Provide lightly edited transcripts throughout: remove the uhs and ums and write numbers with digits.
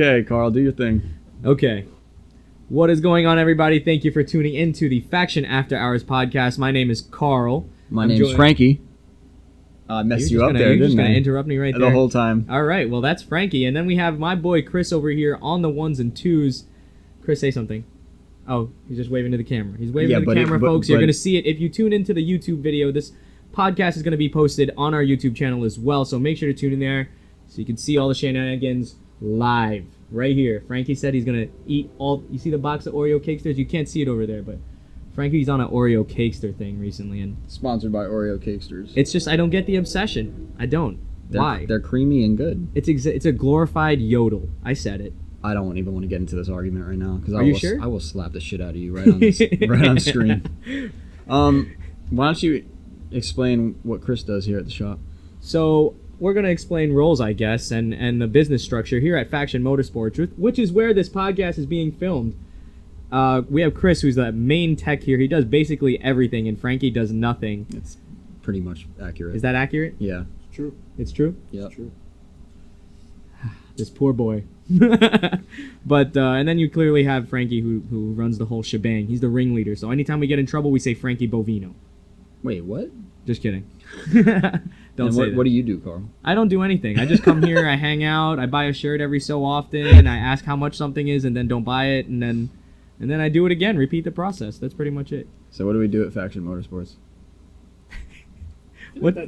Okay, Carl, do your thing. Okay. What is going on, everybody? Thank you for tuning into the Faction After Hours podcast. My name is Carl. My name is Frankie. I messed you up there, didn't I? You're just going to interrupt me right there. The whole time. All right, well, that's Frankie. And then we have my boy Chris over here on the ones and twos. Chris, say something. Oh, he's just waving to the camera. He's waving to the camera, folks. You're going to see it. If you tune into the YouTube video, this podcast is going to be posted on our YouTube channel as well. So make sure to tune in there so you can see all the shenanigans live right here. Frankie said he's going to eat all... You see the box of Oreo Cakesters? You can't see it over there, but Frankie's on an Oreo Cakester thing recently. And sponsored by Oreo Cakesters. It's just, I don't get the obsession. I don't. Why? They're creamy and good. It's a glorified yodel. I said it. I don't even want to get into this argument right now because sure? I will slap the shit out of you right on this, right on screen. Why don't you explain what Chris does here at the shop? So we're going to explain roles, I guess, and the business structure here at Faction Motorsports, which is where this podcast is being filmed. We have Chris, who's the main tech here. He does basically everything, and Frankie does nothing. It's pretty much accurate. Is that accurate? Yeah. It's true. It's true? Yeah. It's true. This poor boy. But and then you clearly have Frankie who runs the whole shebang. He's the ringleader. So anytime we get in trouble, we say Frankie Bovino. Wait, what? Just kidding. Don't say that. What do you do, Carl? I don't do anything. I just come here, I hang out, I buy a shirt every so often, I ask how much something is, and then don't buy it, and then I do it again, repeat the process. That's pretty much it. So what do we do at Faction Motorsports? What do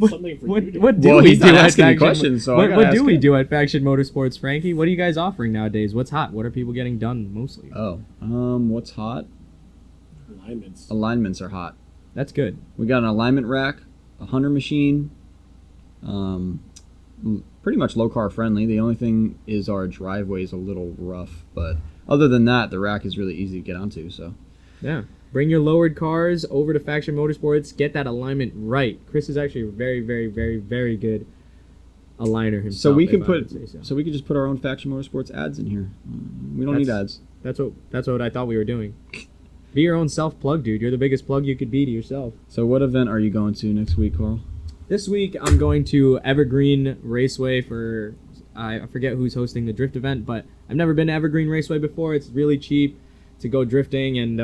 we do at Faction Motorsports, Frankie? What are you guys offering nowadays? What's hot? What are people getting done mostly? What's hot? Alignments. Alignments are hot. That's good. We got an alignment rack, a hunter machine, pretty much low car friendly. The only thing is our driveway is a little rough, but other than that, the rack is really easy to get onto. So yeah. Bring your lowered cars over to Faction Motorsports. Get that alignment right. Chris is actually a very, very, very, very good aligner himself. So we can so we can just put our own Faction Motorsports ads in here. We don't need ads. That's what I thought we were doing. Be your own self-plug, dude. You're the biggest plug you could be to yourself. So what event are you going to next week, Carl? This week I'm going to Evergreen Raceway for I forget who's hosting the drift event, but I've never been to Evergreen Raceway before. It's really cheap to go drifting, and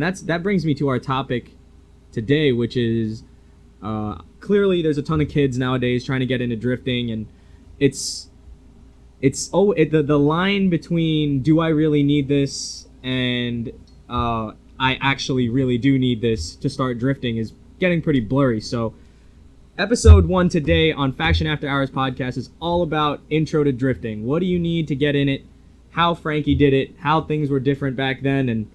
that brings me to our topic today, which is clearly there's a ton of kids nowadays trying to get into drifting, and the line between do I really need this and I actually really do need this to start drifting is getting pretty blurry. So episode 1 today on Faction After Hours podcast is all about intro to drifting. What do you need to get in it? How Frankie did it? How things were different back then? And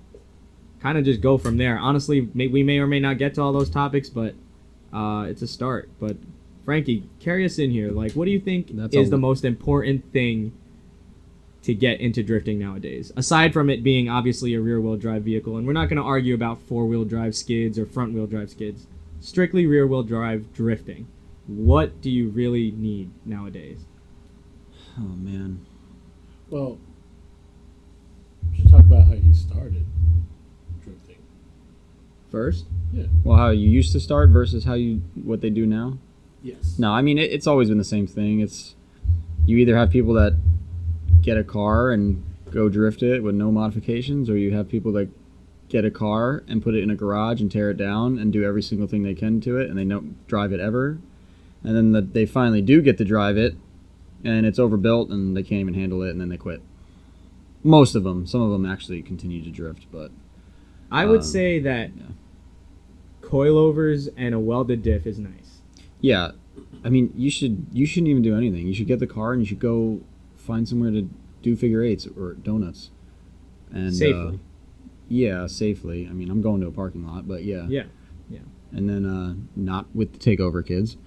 kind of just go from there. Honestly, we may or may not get to all those topics, but it's a start. But Frankie, carry us in here. Like, what do you think is the most important thing to get into drifting nowadays? Aside from it being obviously a rear-wheel drive vehicle, and we're not going to argue about four-wheel drive skids or front-wheel drive skids. Strictly rear-wheel drive drifting. What do you really need nowadays? Oh, man. Well, we should talk about how you started drifting. First? Yeah. Well, how you used to start versus what they do now? Yes. No, I mean, it's always been the same thing. It's you either have people that get a car and go drift it with no modifications, or you have people that get a car and put it in a garage and tear it down and do every single thing they can to it, and they don't drive it ever. And then they finally do get to drive it, and it's overbuilt, and they can't even handle it, and then they quit. Most of them. Some of them actually continue to drift, but I would say that coilovers and a welded diff is nice. Yeah. I mean, you shouldn't even do anything. You should get the car and you should go find somewhere to do figure eights or donuts. And safely. Yeah, safely. I mean, I'm going to a parking lot, but yeah. Yeah. And then not with the takeover kids.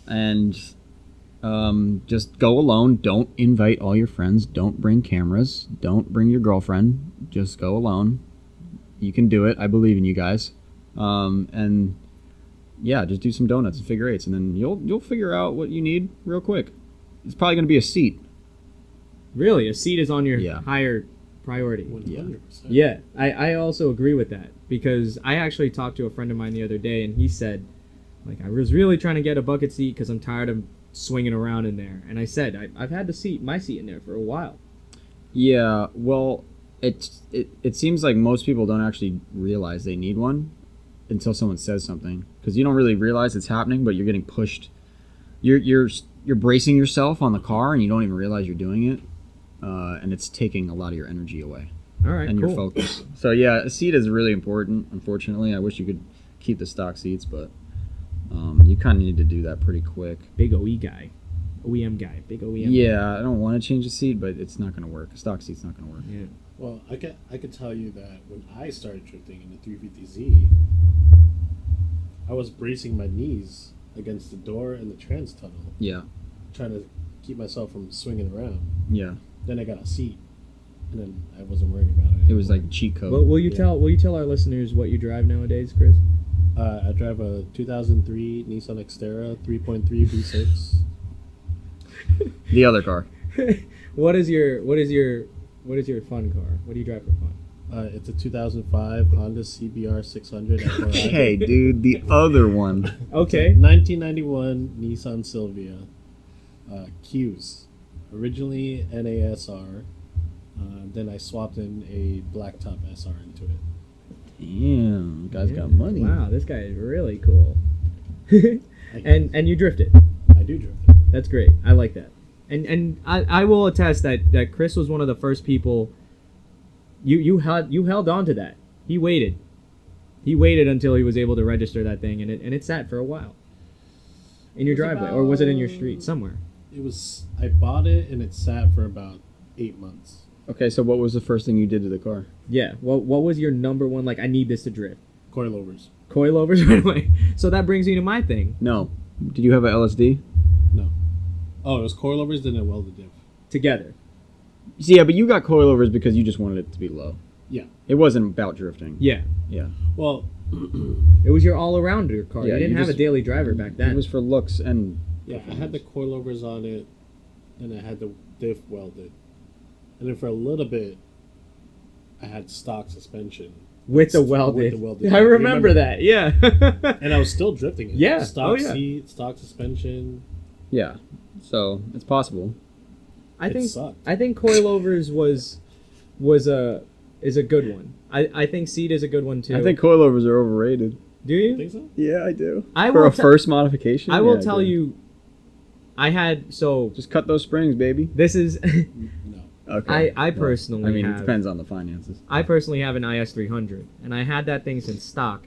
And just go alone. Don't invite all your friends. Don't bring cameras. Don't bring your girlfriend. Just go alone. You can do it. I believe in you guys. And yeah, just do some donuts and figure eights, and then you'll figure out what you need real quick. It's probably going to be a seat. Really? A seat is on your higher priority? 100%. Yeah, I also agree with that, because I actually talked to a friend of mine the other day, and he said, like, I was really trying to get a bucket seat because I'm tired of swinging around in there. And I said, I've had my seat in there for a while. Yeah, well, it seems like most people don't actually realize they need one until someone says something, because you don't really realize it's happening, but you're getting pushed. You're bracing yourself on the car, and you don't even realize you're doing it, and it's taking a lot of your energy away All right, and cool. your focus. So yeah, a seat is really important. Unfortunately, I wish you could keep the stock seats, but you kind of need to do that pretty quick. Big OE guy. OEM guy. Big OEM guy. Yeah, I don't want to change the seat, but it's not going to work. A stock seat's not going to work. Yeah. Well, I could tell you that when I started drifting in the 350Z, I was bracing my knees against the door and the trans tunnel, Yeah, trying to keep myself from swinging around. yeah. Then I got a seat, and then I wasn't worrying about it. It was anymore. like a cheat code. Well, will you Yeah. tell our listeners what you drive nowadays, Chris? I drive a 2003 Nissan Xterra 3.3 V6. The other car. What is your fun car? What do you drive for fun? It's a 2005 Honda CBR 600 FRI. Okay, dude, the other one. Okay. 1991 Nissan Silvia Qs. Originally NASR. Then I swapped in a blacktop SR into it. Damn, guy's got money. Wow, this guy is really cool. and you drift it. I do drift it. That's great. I like that. And I will attest that Chris was one of the first people. You held on to that. He waited. He waited until he was able to register that thing, and it sat for a while. In your It was driveway, or was it in your about- street somewhere? It was. I bought it and it sat for about 8 months. Okay, so what was the first thing you did to the car? Yeah. What was your number one? Like, I need this to drift. Coilovers. Coilovers right away. So that brings me to my thing. No. Did you have a LSD? No. Oh, it was coilovers. Then I welded diff. Together. See, yeah, but you got coilovers because you just wanted it to be low. Yeah. It wasn't about drifting. Yeah. Yeah. Well, It was your all-arounder car. Yeah, you didn't you have a just- daily driver back then. It was for looks and yeah. I had the coilovers on it, and I had the diff welded, and then for a little bit, I had stock suspension. with the welded. With the welded. I remember that. Yeah. And I was still drifting it. Yeah. Stock Oh, yeah. seat, stock suspension. yeah. So it's possible. I It think sucked. I think coilovers is a good one. I think seat is a good one too. I think coilovers are overrated. Do You you? think so? Yeah, I do. I For will a te- first modification? I will Yeah, tell do. you. I had so Just cut those springs, baby. this is No. Okay. I personally I mean, have it depends on the finances. I personally have an IS 300 and I had that thing since stock,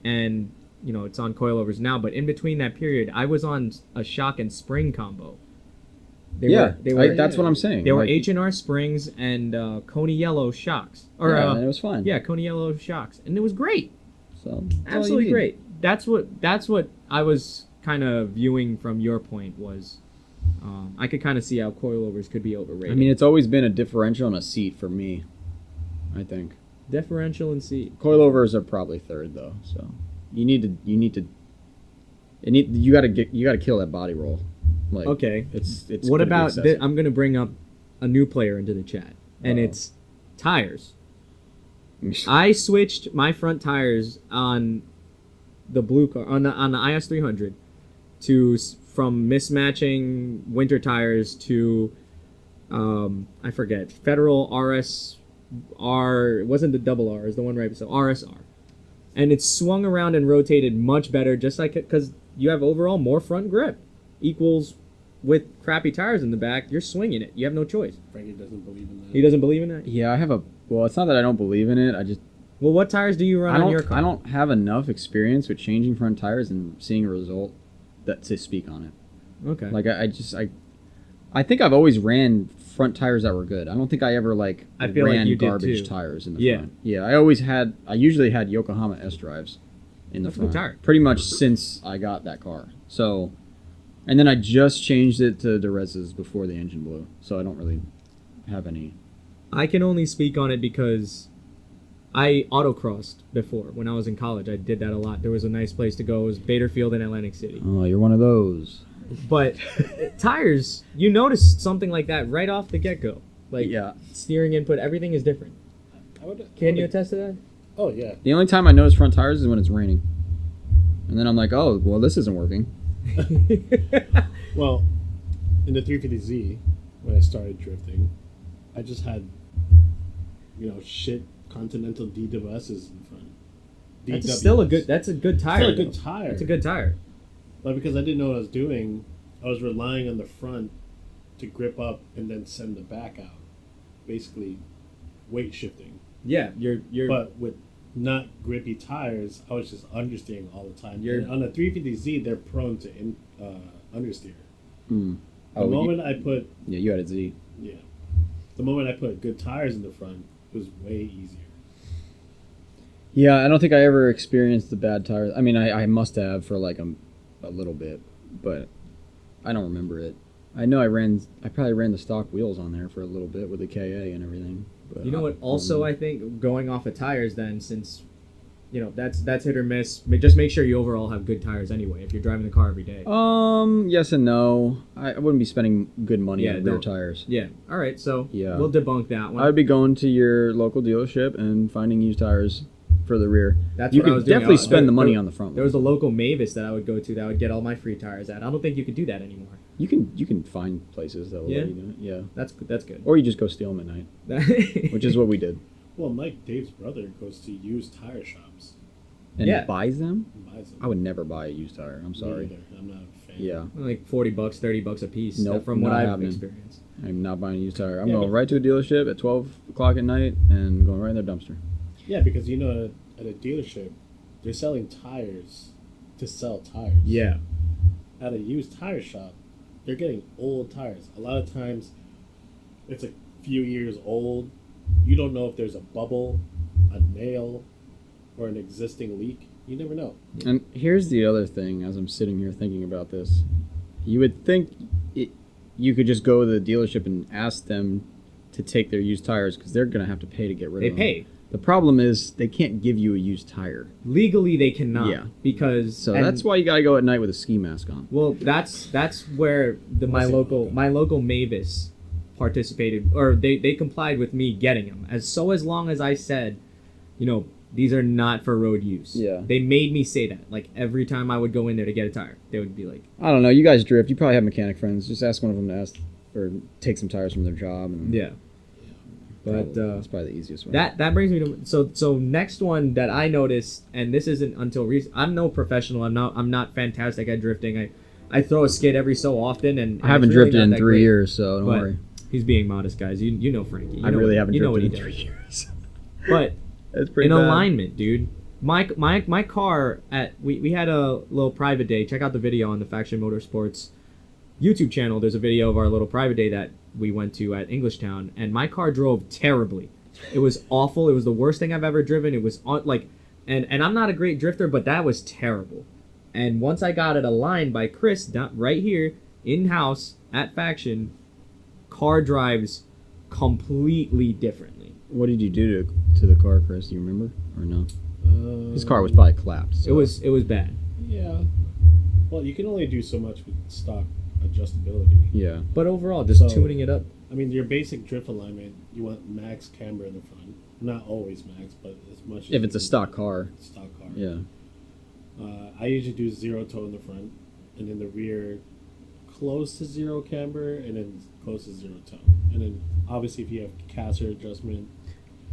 and it's on coilovers now. But in between that period, I was on a shock and spring combo. They were that's what I'm saying. They were Like, H&R springs and Coney Yellow shocks. Or yeah, and it was fine. yeah, Coney Yellow shocks, and it was great. So that's all you Absolutely need. great. That's what I was kind of viewing from your point was. I could kind of see how coilovers could be overrated. I mean, it's always been a differential and a seat for me. I think differential and seat. coilovers are probably third though. So you gotta kill that body roll. Like, Okay. It's What gonna be about excessive. I'm going to bring up a new player into the chat, and Uh-oh. it's tires. I switched my front tires on the blue car on the IS 300 from mismatching winter tires to I forget, Federal RSR. It wasn't the double R, it was the one right beside RSR, and it swung around and rotated much better, just like it, because you have overall more front grip equals with crappy tires in the back. You're swinging it. You have no choice. Frankie doesn't believe in that. He doesn't believe in that. Yeah, I have a. Well, it's not that I don't believe in it. I just Well, what tires do you run on your car? I don't have enough experience with changing front tires and seeing a result that to speak on it. Okay. Like I think I've always ran front tires that were good. I don't think I ever I feel like ran you did garbage too. tires in the Yeah. front. Yeah, I usually had Yokohama S drives in the That's a good front. tire. Pretty much since I got that car. So, and then I just changed it to Derezas before the engine blew. So I don't really have any. I can only speak on it because I autocrossed before. When I was in college, I did that a lot. There was a nice place to go. It was Baderfield in Atlantic City. Oh, you're one of those. But tires, you notice something like that right off the get-go. Like Yeah. steering input, everything is different. Can you attest to that? Oh, yeah. The only time I notice front tires is when it's raining. And then I'm like, oh, well, this isn't working. Well, in the 350Z, when I started drifting, I just had, shit Continental DWSs in front. That's still a good. That's a good tire. Still a good tire. That's a good tire. But because I didn't know what I was doing, I was relying on the front to grip up and then send the back out. Basically, weight shifting. Yeah, you're. But with not grippy tires, I was just understeering all the time. And on a 350Z, they're prone to understeer. Mm. The moment I put... Yeah, you had a Z. Yeah. The moment I put good tires in the front, it was way easier. Yeah, I don't think I ever experienced the bad tires. I mean, I must have for like a little bit, but I don't remember it. I know I probably ran the stock wheels on there for a little bit with the KA and everything. But you know what? Also, I think going off of tires, then, since that's hit or miss. Just make sure you overall have good tires anyway. If you're driving the car every day. Yes and no. I wouldn't be spending good money on rear tires. Yeah. All right. So yeah, we'll debunk that one. I would be going to your local dealership and finding used tires for the rear. That's you what I could was doing. definitely spend the money on the front. There was a local Mavis that I would go to that would get all my free tires at. I don't think you could do that anymore. You can find places that will let you do it. Yeah. That's good. Or you just go steal them at night, which is what we did. Well, Mike, Dave's brother, goes to used tire shops. And buys them? Buys them. I would never buy a used tire. I'm sorry. Me either. I'm not a fan. Yeah. Like $40, $30 a piece. Nope, From what not I've happening. experienced. I'm not buying a used tire. I'm going right to a dealership at 12 o'clock at night and going right in their dumpster. Yeah, because at a dealership, they're selling tires to sell tires. Yeah. At a used tire shop, they're getting old tires. A lot of times, it's a few years old. You don't know if there's a bubble, a nail, or an existing leak. You never know. And here's the other thing, as I'm sitting here thinking about this. You would think you could just go to the dealership and ask them to take their used tires because they're going to have to pay to get rid of them. They pay. The problem is they can't give you a used tire. Legally, they cannot. Yeah. Because... So that's why you got to go at night with a ski mask on. Well, that's where my local Mavis participated, or they complied with me getting them. As long as I said, these are not for road use. Yeah. They made me say that. Like, every time I would go in there to get a tire, they would be like... I don't know. You guys drift. You probably have mechanic friends. Just ask one of them to ask or take some tires from their job. And Yeah. But that's probably the easiest way. That brings me to so next one that I noticed, and this isn't until recent. I'm no professional. I'm not fantastic at drifting. I throw a skid every so often, and I haven't it's really drifted not in that 3 great. years, so don't But worry. He's being modest, guys. You know Frankie. I really haven't you know what drifted he in 3 does. years. But That's pretty in bad. alignment, dude. My car we had a little private day. Check out the video on the Faction Motorsports YouTube channel. There's a video of our little private day that we went to at Englishtown, and my car drove terribly. It was awful. It was the worst thing I've ever driven. It was and I'm not a great drifter, but that was terrible. And once I got it aligned by Chris right here in house at Faction, car drives completely differently. What did you do to the car, Chris? Do you remember or no? His car was probably collapsed. So. It was bad. Yeah. Well, you can only do so much with stock adjustability. Yeah. But overall, just tuning it up. I mean, your basic drift alignment, you want max camber in the front. Not always max, but as much as If it's a stock car. Stock car. Yeah. I usually do zero toe in the front, and in the rear, close to zero camber, and then close to zero toe. And then, obviously, if you have caster adjustment.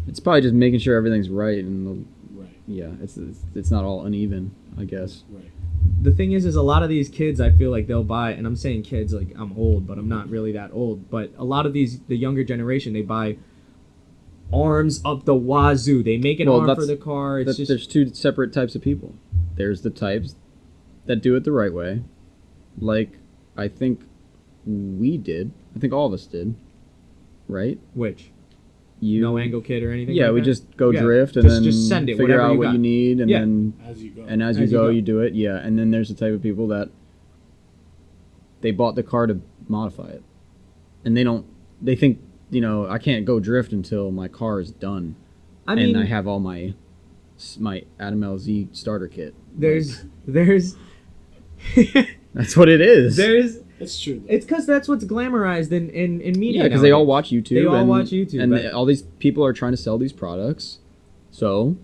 It's probably just making sure everything's right and Right. yeah, it's not all uneven, I guess. Right. The thing is a lot of these kids, I feel like they'll buy, and I'm saying kids like I'm old, but I'm not really that old. But a lot of the younger generation, they buy arms up the wazoo. They make an arm for the car. It's just there's two separate types of people. There's the types that do it the right way, like I think we did. I think all of us did, right? which You no angle kit or anything. Yeah, like we that? just go Yeah, drift and then just send it, figure whatever out you what got. you need, and Yeah. then As you go. and as you go, you do it. Yeah, and then there's the type of people that they bought the car to modify it, and they think I can't go drift until my car is done, and I have all my Adam LZ starter kit. there's That's what it is. It's true. It's because that's what's glamorized in media. Yeah, because they all watch YouTube. They all watch YouTube, and but- all these people are trying to sell these products, so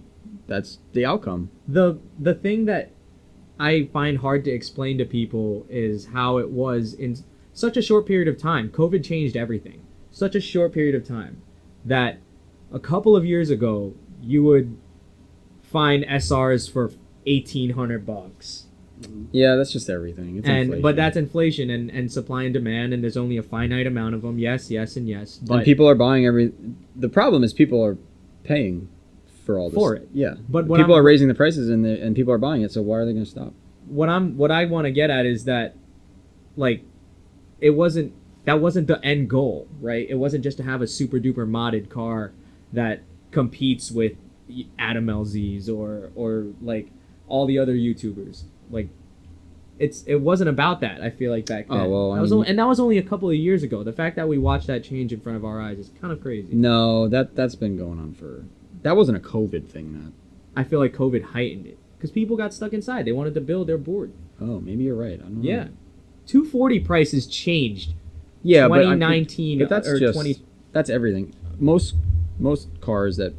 that's the outcome. The thing that I find hard to explain to people is how it was in such a short period of time. COVID changed everything. such a short period of time that a couple of years ago you would find SRs for $1,800. Yeah, that's just everything. It's inflation. But that's inflation and supply and demand, and there's only a finite amount of them. Yes, and yes. But and people are buying the problem is people are paying for all this. For it. Yeah. But people are raising the prices and people are buying it, so why are they going to stop? What I want to get at is that, like, that wasn't the end goal, right? It wasn't just to have a super duper modded car that competes with Adam LZs or like all the other YouTubers. Like, it wasn't about that. I feel like back then. Oh well, and that was only a couple of years ago. The fact that we watched that change in front of our eyes is kind of crazy. No, that's been going on for. That wasn't a COVID thing. That I feel like COVID heightened it because people got stuck inside. They wanted to build. They're bored. Oh, maybe you're right. I don't know. Yeah, 240 prices changed. Yeah, 2019 but that's or just 20. That's everything. Most cars that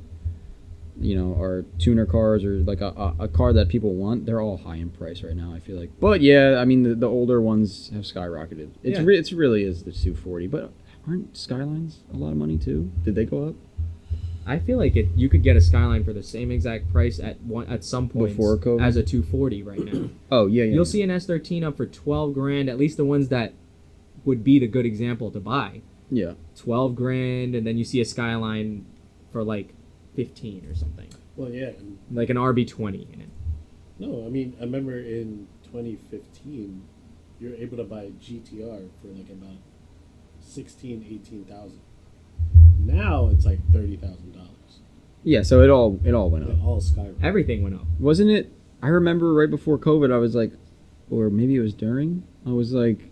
are tuner cars or like a car that people want, they're all high in price right now, I feel like. But yeah, I mean the older ones have skyrocketed. It's really is the 240, but aren't Skylines a lot of money too? Did they go up? I feel like you could get a Skyline for the same exact price at some point Before COVID? as a 240 right now. Oh yeah. You'll see an S13 up for 12 grand, at least the ones that would be the good example to buy. Yeah. 12 grand, and then you see a Skyline for like 15 or something. Well, yeah. Like an RB20 in it. No, I mean, I remember in 2015, you were able to buy a GTR for like about 18,000. Now it's like $30,000. Yeah, so it all went up. It all skyrocketed. Everything went up. Wasn't it? I remember right before COVID, I was like, or maybe it was during. I was like,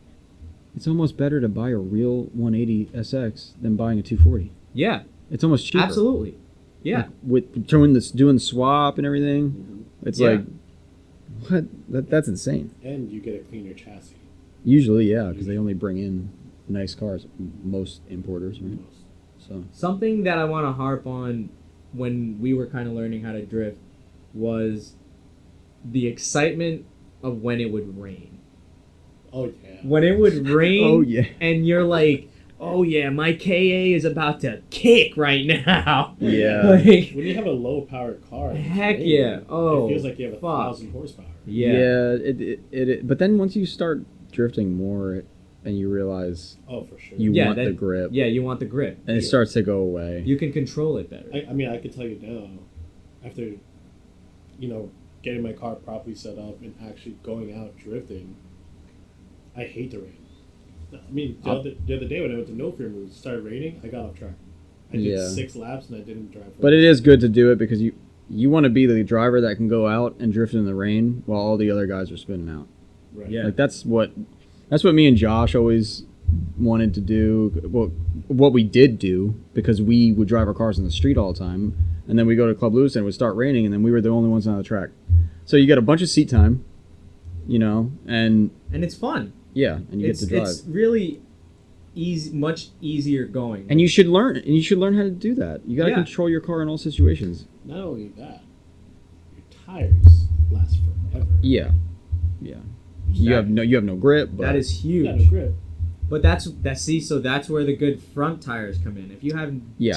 it's almost better to buy a real 180 SX than buying a 240. Yeah. It's almost cheaper. Absolutely. Yeah. Like, with doing the swap and everything, it's Yeah. like, what? That's insane. And you get a cleaner chassis. Usually, yeah, because they only bring in nice cars. Most importers, right? So Something that I want to harp on when we were kind of learning how to drift was the excitement of when it would rain. Oh, yeah. When it would rain, Oh, yeah. and you're like, oh yeah, my KA is about to kick right now. Yeah. Like, When you have a low power car, and it's heck raining, yeah. Oh, it feels like you have fuck. 1,000 horsepower. Yeah. It but then once you start drifting more, and you realize Oh, for sure. you Yeah, want that- the grip, Yeah, you want the grip. and it starts to go away. You can control it better. I mean, I could tell you now, after, getting my car properly set up and actually going out drifting, I hate the rain. I mean, the other day when I went to No Fear Moves, it started raining, I got off track. I did Yeah. 6 laps and I didn't drive. But it is good to do it because you want to be the driver that can go out and drift in the rain while all the other guys are spinning out. Right. Yeah. Like that's what me and Josh always wanted to do. Well, what we did do, because we would drive our cars in the street all the time, and then we go to Club Lewis and it would start raining, and then we were the only ones on the track. So you get a bunch of seat time, and it's fun. yeah, and you get to drive. It's really easy, much easier going. And you should learn how to do that. You got to Yeah. control your car in all situations. Not only that, your tires last forever. Yeah. You have no grip, but that is huge. Yeah, no grip. But that's where the good front tires come in. If you have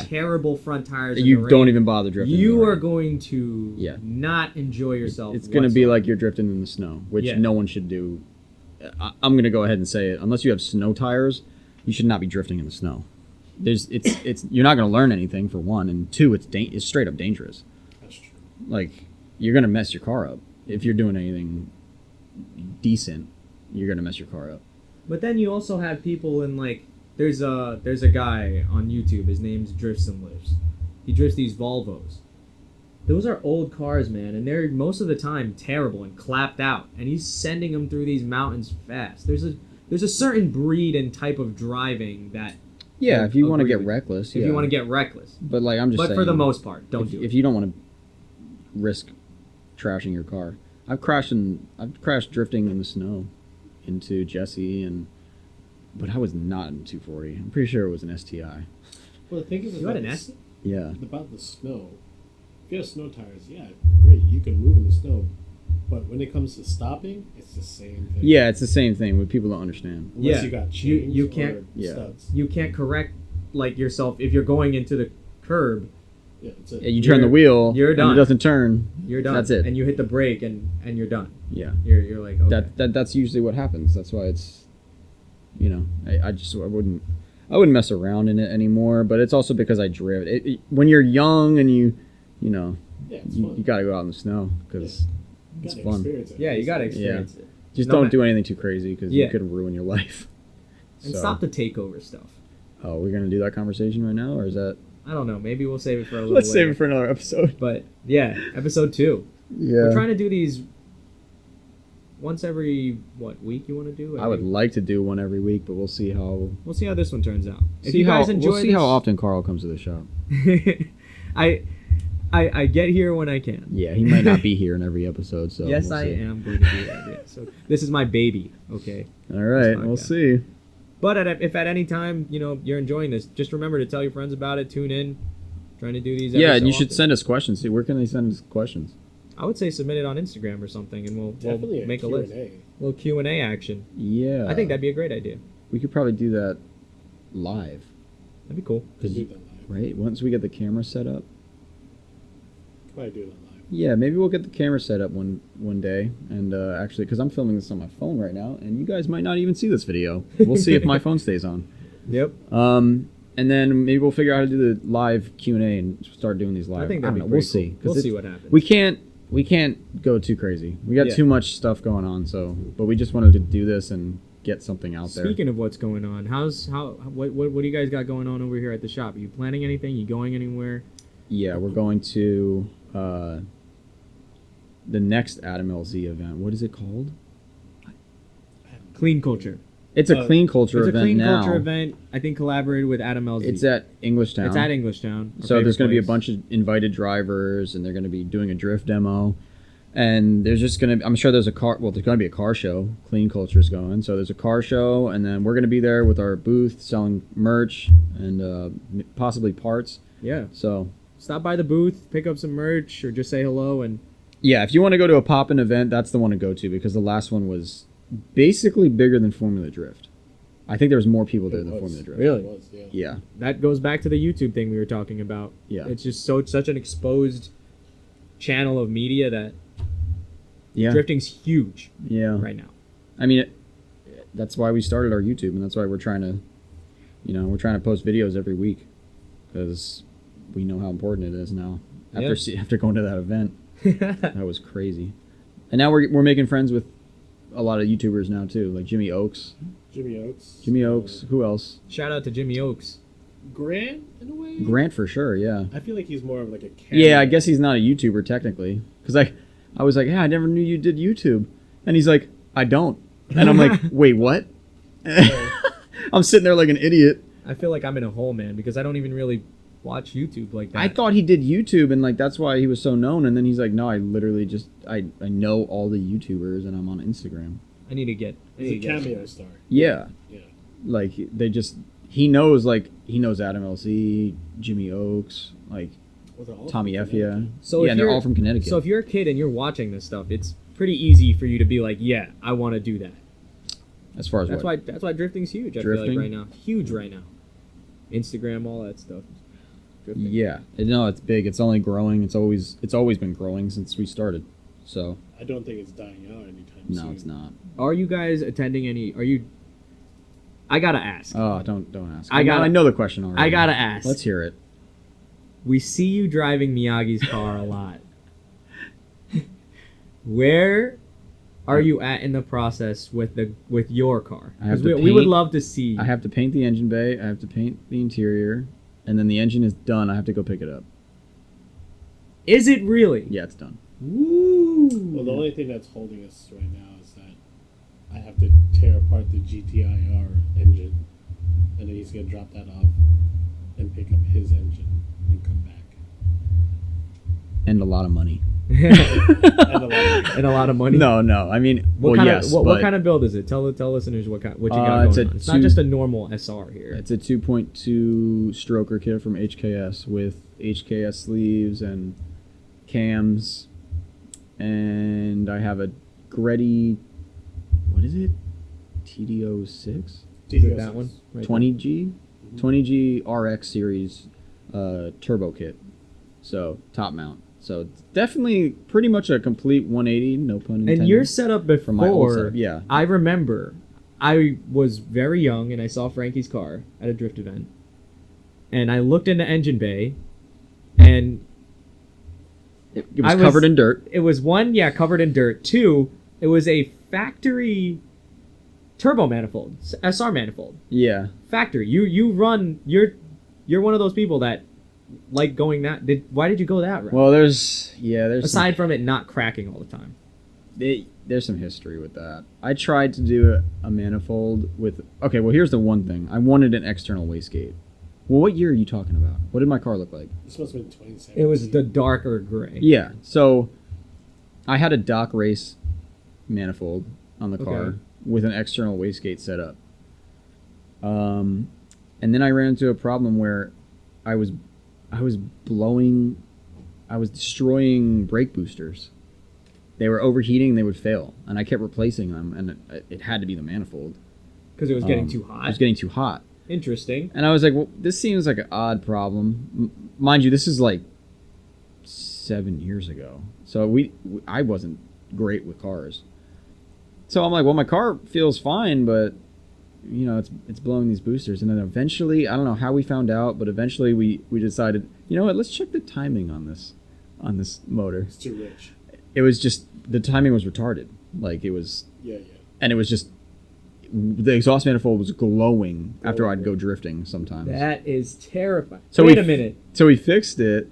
terrible front tires, in you the rain, don't even bother drifting. you are going to Yeah. not enjoy yourself. It's going to be whatsoever. like you're drifting in the snow, which Yeah. no one should do. I'm going to go ahead and say it. Unless you have snow tires, you should not be drifting in the snow. You're not going to learn anything, for one, and two, it's straight up dangerous. That's true. Like, you're going to mess your car up if you're doing anything decent. You're going to mess your car up. But then you also have people in, like, there's a guy on YouTube. His name's Drifts and Lives. He drifts these Volvos. Those are old cars, man, and they're most of the time terrible and clapped out. And he's sending them through these mountains fast. There's a certain breed and type of driving that. Yeah, if you want to agree get with. reckless. If you want to get reckless. But like I'm just saying. But for the most part, don't do it. If you don't want to risk trashing your car, I've crashed drifting in the snow into Jesse but I was not in 240. I'm pretty sure it was an STI. Well, the thing is You had an S? Yeah. about the snow. If you have snow tires, yeah, great, you can move in the snow. But when it comes to stopping, it's the same thing. Yeah, it's the same thing. What people don't understand. Unless Yeah. you got chains You can't- or Yeah. studs. You can't correct like yourself, if you're going into the curb, Yeah, it's a, Yeah, you turn the wheel, you're done. and it doesn't turn. you're done. That's it. And you hit the brake, and you're done. Yeah. You're like, okay. That's usually what happens. That's why it's, I wouldn't mess around in it anymore. But it's also because I drift. When you're young and you it's fun. you got to go out in the snow because You it's gotta fun. experience it. Yeah, you gotta It's- experience it. Just No don't ma- do anything too crazy because Yeah. you could ruin your life. And So- stop the takeover stuff. Oh, we're gonna do that conversation right now, or is that? I don't know. Maybe we'll save it for a little Let's save later. it for another episode. But yeah, episode 2. Yeah. We're trying to do these once every week you want to do? I would like to do one every week, but we'll see how. We'll see how this one turns out. If See you guys how enjoy we'll see this, how often Carl comes to the shop. I get here when I can. Yeah, he might not be here in every episode, so Yes, we'll I see. am going to be there. So this is my baby. Okay. All right, This we'll podcast. see. But if at any time you're enjoying this, just remember to tell your friends about it. Tune in. Trying to do these. Yeah, every and you so should often. send us questions. See, where can they send us questions? I would say submit it on Instagram or something, and we'll Definitely make a Q&A. list. Little Q&A action. Yeah, I think that'd be a great idea. we could probably do that live, That'd be cool. Could do that live. right? Once we get the camera set up. Could probably do that live. Yeah, maybe we'll get the camera set up one day, and actually, because I'm filming this on my phone right now, and you guys might not even see this video. We'll see if my phone stays on. Yep. And then maybe we'll figure out how to do the live Q&A and start doing these live. I think that'd be don't know. pretty We'll see. cool. 'Cause We'll see what happens. We can't go too crazy. We got Yeah. too much stuff going on. So, but we just wanted to do this and get something out there. Speaking of what's going on, what do you guys got going on over here at the shop? Are you planning anything? You going anywhere? Yeah, we're going to the next Adam LZ event. What is it called? Clean Culture. It's a clean culture It's a event clean now. culture event. I think collaborated with Adam LZ. It's at Englishtown. It's at Englishtown. our So there's favorite going to be a place. bunch of invited drivers, and they're going to be doing a drift demo. And there's just going to, I'm sure there's there's going to be a car show. Clean Culture's going. So there's a car show, and then we're going to be there with our booth selling merch and possibly parts. Yeah. So, Stop by the booth, pick up some merch, or just say hello. And yeah, if you want to go to a PopIn event, that's the one to go to because the last one was basically bigger than Formula Drift. I think there was more people there It than was. Formula Drift. Really? It was, yeah. Yeah. that goes back to the YouTube thing we were talking about. Yeah. It's just such an exposed channel of media that Yeah. drifting's huge Yeah. right now. I mean, that's why we started our YouTube, and that's why we're trying to post videos every week because we know how important it is now. After going to that event, that was crazy. And now we're making friends with a lot of YouTubers now too, like Jimmy Oaks. Jimmy Oaks. Who else? Shout out to Jimmy Oaks. Grant, in a way? Grant for sure. Yeah. I feel like he's more of like a camera. Yeah, I guess he's not a YouTuber technically, because I was like, yeah, I never knew you did YouTube, and he's like, I don't, and I'm like, wait, what? I'm sitting there like an idiot. I feel like I'm in a hole, man, because I don't even really watch YouTube like that. I thought he did YouTube, and like that's why he was so known. And then he's like, no, I literally just I know all the YouTubers, and I'm on Instagram. I need to get. He's a cameo star. Yeah, Yeah. like he knows Adam LC, Jimmy Oaks, like Well, they're all Tommy from Effia. Connecticut. So yeah, if and they're you're- all from Connecticut. So if you're a kid and you're watching this stuff, it's pretty easy for you to be like, yeah, I want to do that. as far as That's what? why drifting's huge. I feel Drifting? like right now, huge right now. Instagram, all that stuff. Drifting. Yeah, no, it's big. It's only growing. It's always been growing since we started. So I don't think it's dying out anytime no, soon. it's not. Are you guys attending any? Are you? I gotta ask. Oh, don't ask. I gotta- I know the question already. I gotta ask. Let's hear it. We see you driving Miyagi's car a lot. Where are you at in the process with your car? I have Because to we would paint- love to see. I have to paint the engine bay. I have to paint the interior, and then the engine is done. I have to go pick it up. Is it really? Yeah, it's done. Woo! Well, the only thing that's holding us right now is that I have to tear apart the GTIR engine, and then he's gonna drop that off and pick up his engine and come back. And a lot of money. And a lot of And a lot of money. No. I mean, What well, kind yes, of what but kind of build is it? Tell listeners what you got going it's a on. It's not two- just a normal SR here. it's a 2.2 stroker kit from HKS with HKS sleeves and cams, and I have a Greddy. What is it? TD06? Is it that one? Right 20G? 20G RX series turbo kit. So top mount. So it's definitely pretty much a complete 180, no pun intended. And your setup before, my old setup, yeah. I remember I was very young and I saw Frankie's car at a drift event. And I looked in the engine bay and it was covered in dirt. It was one, covered in dirt. Two, it was a factory turbo manifold, SR manifold. Yeah. Factory. You run. You're one of those people that like going that. Why did you go that route? Well, there's aside from it not cracking all the time. There's some history with that. I tried to do a manifold with. Okay, well here's the one thing. I wanted an external wastegate. Well, what year are you talking about? What did my car look like? This must have been 2017. It was the darker gray. Yeah. So I had a dock race manifold on the car with an external wastegate set up. And then I ran into a problem where I was destroying brake boosters. They were overheating and they would fail, and I kept replacing them, and it had to be the manifold because it was getting too hot. It was getting too hot. Interesting. And I was like, well, this seems like an odd problem. Mind you, this is like 7 years ago, so I wasn't great with cars. So I'm like, well, my car feels fine, but it's blowing these boosters. And then eventually, I don't know how we found out, but eventually we decided, you know what, let's check the timing on this motor. It's too rich. It was just, the timing was retarded. Like it was, Yeah. and it was just, the exhaust manifold was glowing after I'd go drifting sometimes. That is terrifying. So Wait a minute. So we fixed it,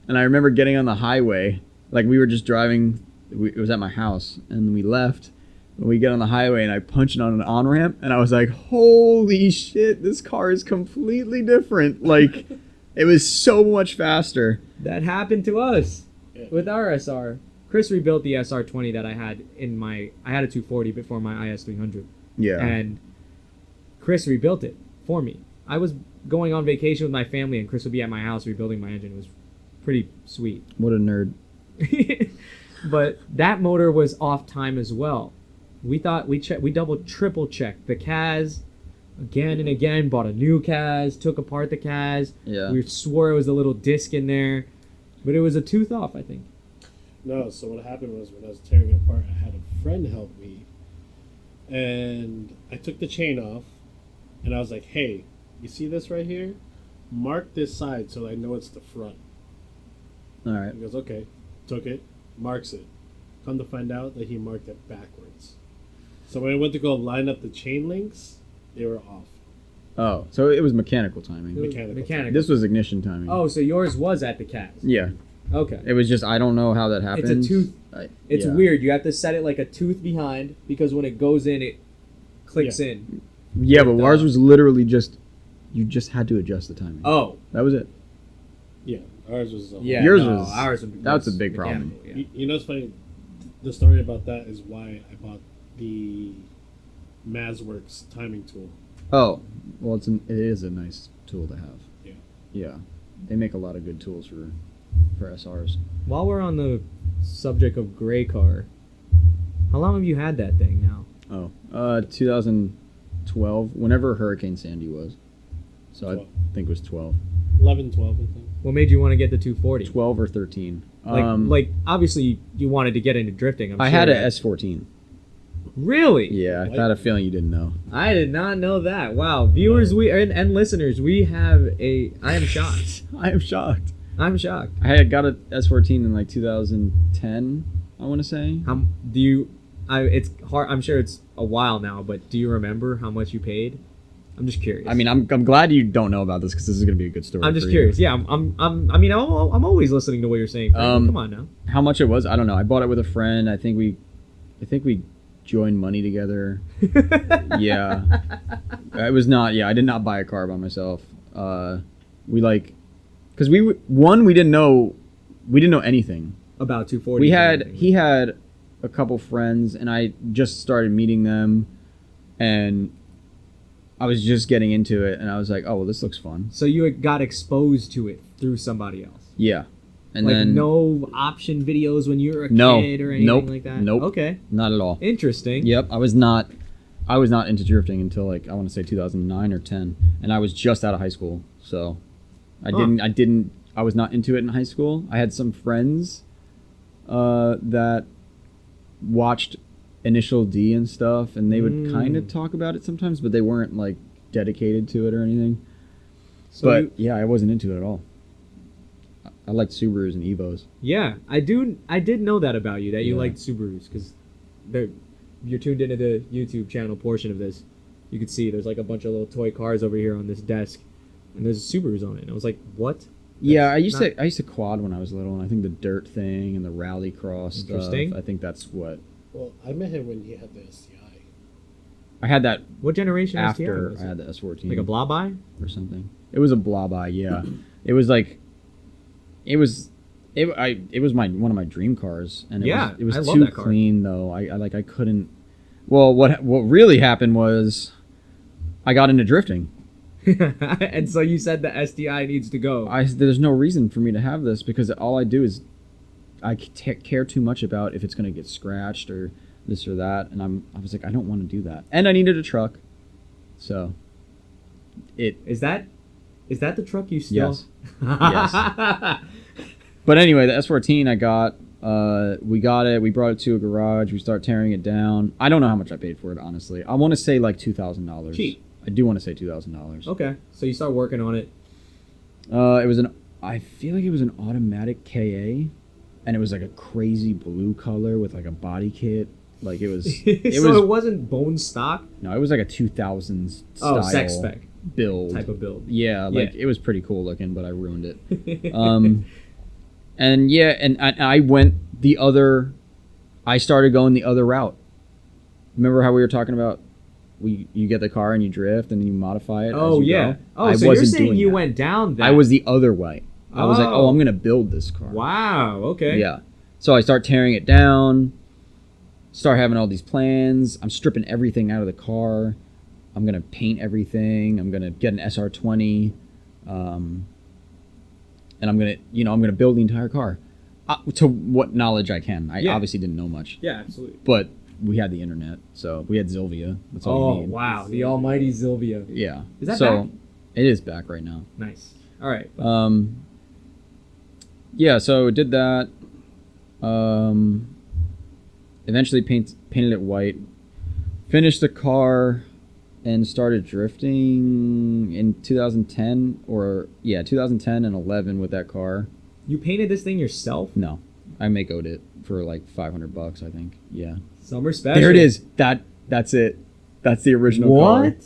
and I remember getting on the highway, like we were just driving, it was at my house, and we left. We get on the highway, and I punched it on an on-ramp, and I was like, holy shit, this car is completely different. Like, it was so much faster. That happened to us with our SR. Chris rebuilt the SR20 that I had I had a 240 before my IS300. Yeah. And Chris rebuilt it for me. I was going on vacation with my family, and Chris would be at my house rebuilding my engine. It was pretty sweet. What a nerd. But that motor was off time as well. We thought we double triple checked the CAS again and again, bought a new CAS, took apart the CAS. Yeah. We swore it was a little disc in there, but it was a tooth off, I think. No, so what happened was when I was tearing it apart, I had a friend help me, and I took the chain off, and I was like, hey, you see this right here? Mark this side so I know it's the front. All right. He goes, okay. Took it, marks it. Come to find out that he marked it backwards. So when I went to go line up the chain links, they were off. Oh, so it was mechanical timing. Mechanical. This was ignition timing. Oh, so yours was at the CAS. Yeah. Okay. It was just, I don't know how that happened. It's a tooth. It's yeah. weird. You have to set it like a tooth behind because when it goes in, it clicks in. Yeah, but ours was literally just, you just had to adjust the timing. Oh. That was it. Yeah, ours was. Yeah, yours no, was. Ours That's a big problem. Yeah. You know what's funny? The story about that is why I bought the Mazworks timing tool. Oh, well, it is a nice tool to have. Yeah. Yeah, they make a lot of good tools for SRs. While we're on the subject of gray car, how long have you had that thing now? 2012, whenever Hurricane Sandy was. So 12. I think it was 12. 11, 12, I think. What made you want to get the 240? 12 or 13. Like obviously you wanted to get into drifting. I had a S14. Really? Yeah, I What? had a feeling you didn't know. I did not know that. Wow, viewers, and listeners, we have I am shocked. I am shocked. I'm shocked. I had got a S14 in like 2010, I want to say. How do you? It's hard. I'm sure it's a while now, but do you remember how much you paid? I'm just curious. I mean, I'm glad you don't know about this because this is going to be a good story. I'm just for curious. You. Yeah, I'm always listening to what you're saying. Come on now. How much it was? I don't know. I bought it with a friend. I think we joined money together. Yeah. It was not. Yeah, I did not buy a car by myself. Because we didn't know anything About 240. He had a couple friends, and I just started meeting them, and I was just getting into it, and I was like, oh, well, this looks fun. So you got exposed to it through somebody else. Yeah. And like then no option videos when you were a No. kid or anything Nope. like that? Nope. Okay. Not at all. Interesting. Yep. I was not I was not into drifting until like I want to say 2009 or 10, and I was just out of high school, so I was not into it in high school. I had some friends that watched Initial D and stuff, and they would kind of talk about it sometimes, but they weren't like dedicated to it or anything. So but yeah, I wasn't into it at all. I liked Subarus and Evos. Yeah, I did know that about you, that you liked Subarus, because you're tuned into the YouTube channel portion of this. You could see there's like a bunch of little toy cars over here on this desk, and there's Subarus on it. And I was like, what? Yeah, I used to quad when I was little, and I think the dirt thing and the rally cross stuff. I think that's what. Well, I met him when he had the STI. I had that. What generation after STI I had the S14? Like a Blob-eye or something. It was a Blob-eye, yeah. It was like. It was one of my dream cars, and it was too clean though. I couldn't. Well, what really happened was, I got into drifting, and so you said the STI needs to go. There's no reason for me to have this because all I do is, I care too much about if it's gonna get scratched or this or that, and I was like, I don't want to do that, and I needed a truck, so. Is that the truck you still? Yes. Yes. But anyway, the S14 I got, we got it, we brought it to a garage, we start tearing it down. I don't know how much I paid for it, honestly. I want to say like $2,000. Cheap. I do want to say $2,000. Okay, so you start working on it. I feel like it was an automatic KA, and it was like a crazy blue color with like a body kit. Like it was. It wasn't bone stock? No, it was like a 2000s style. Sex spec. Build. Type of build. Yeah, it was pretty cool looking, but I ruined it. And yeah, and I went I started going the other route. Remember how we were talking about you get the car and you drift and then you modify it? Oh, yeah. Go? Oh, so you're saying you went down that. I was the other way. I was like, I'm going to build this car. Wow, okay. Yeah. So I start tearing it down, start having all these plans. I'm stripping everything out of the car. I'm going to paint everything. I'm going to get an SR20. And I'm gonna build the entire car, to what knowledge I can. I obviously didn't know much. Yeah, absolutely. But we had the internet, so we had Zilvia. That's all you need. Wow, the almighty Zilvia. Yeah. Is that back? It is back right now. Nice. All right. Yeah. So did that. Eventually painted it white. Finished the car. And started drifting in 2010 2010 and 11 with that car. You painted this thing yourself? No, I makeoed it for like $500, I think. Yeah. Summer special. There it is. That's it. That's the original color. What?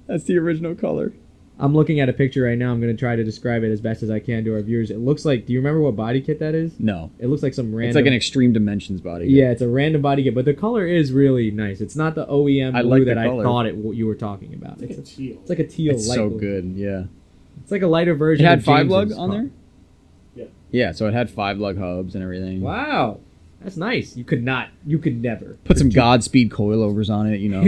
That's the original color. I'm looking at a picture right now. I'm going to try to describe it as best as I can to our viewers. It looks like... Do you remember what body kit that is? No. It looks like some random... It's like an Extreme Dimensions body kit. Yeah, it's a random body kit, but the color is really nice. It's not the OEM blue that I thought you were talking about. It's like a teal. It's like a teal It's light so blue. Good, yeah. It's like a lighter version It had of 5-lug James's on car. there? Yeah. Yeah, so it had 5-lug hubs and everything. Wow. That's nice. You could never. Put some Godspeed coilovers on it, you know.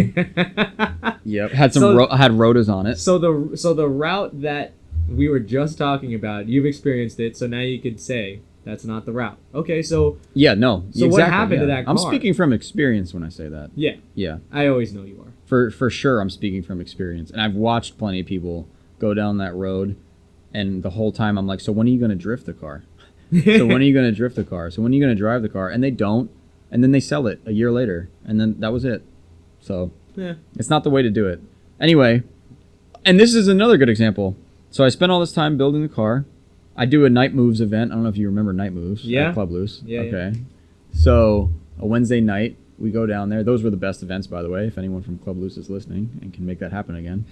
Yep. Had had rotas on it. So the route that we were just talking about, you've experienced it, so now you could say that's not the route. Okay, so yeah, no. So exactly, what happened to that car? I'm speaking from experience when I say that. Yeah. Yeah. I always know you are. For sure I'm speaking from experience. And I've watched plenty of people go down that road, and the whole time I'm like, so when are you going to drift the car? So when are you going to drift the car? So when are you going to drive the car? And they don't. And then they sell it a year later. And then that was it. So yeah, it's not the way to do it. Anyway, and this is another good example. So I spent all this time building the car. I do a Night Moves event. I don't know if you remember Night Moves. Yeah. Club Loose. Yeah. Okay. Yeah. So a Wednesday night, we go down there. Those were the best events, by the way, if anyone from Club Loose is listening and can make that happen again.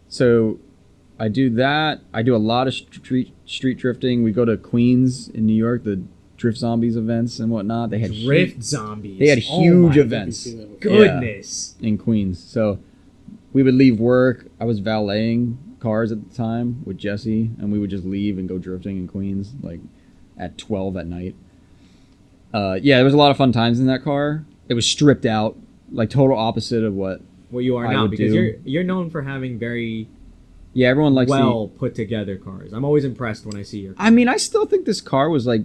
So I do that. I do a lot of street drifting. We go to Queens in New York, the Drift Zombies events and whatnot. They had Drift Zombies. They had huge events. Goodness. Yeah, in Queens. So we would leave work. I was valeting cars at the time with Jesse, and we would just leave and go drifting in Queens like at 12 at night. Yeah, there was a lot of fun times in that car. It was stripped out, like total opposite of what you are now, because you're known for having very everyone likes put together cars. I'm always impressed when I see your car. I mean, I still think this car was like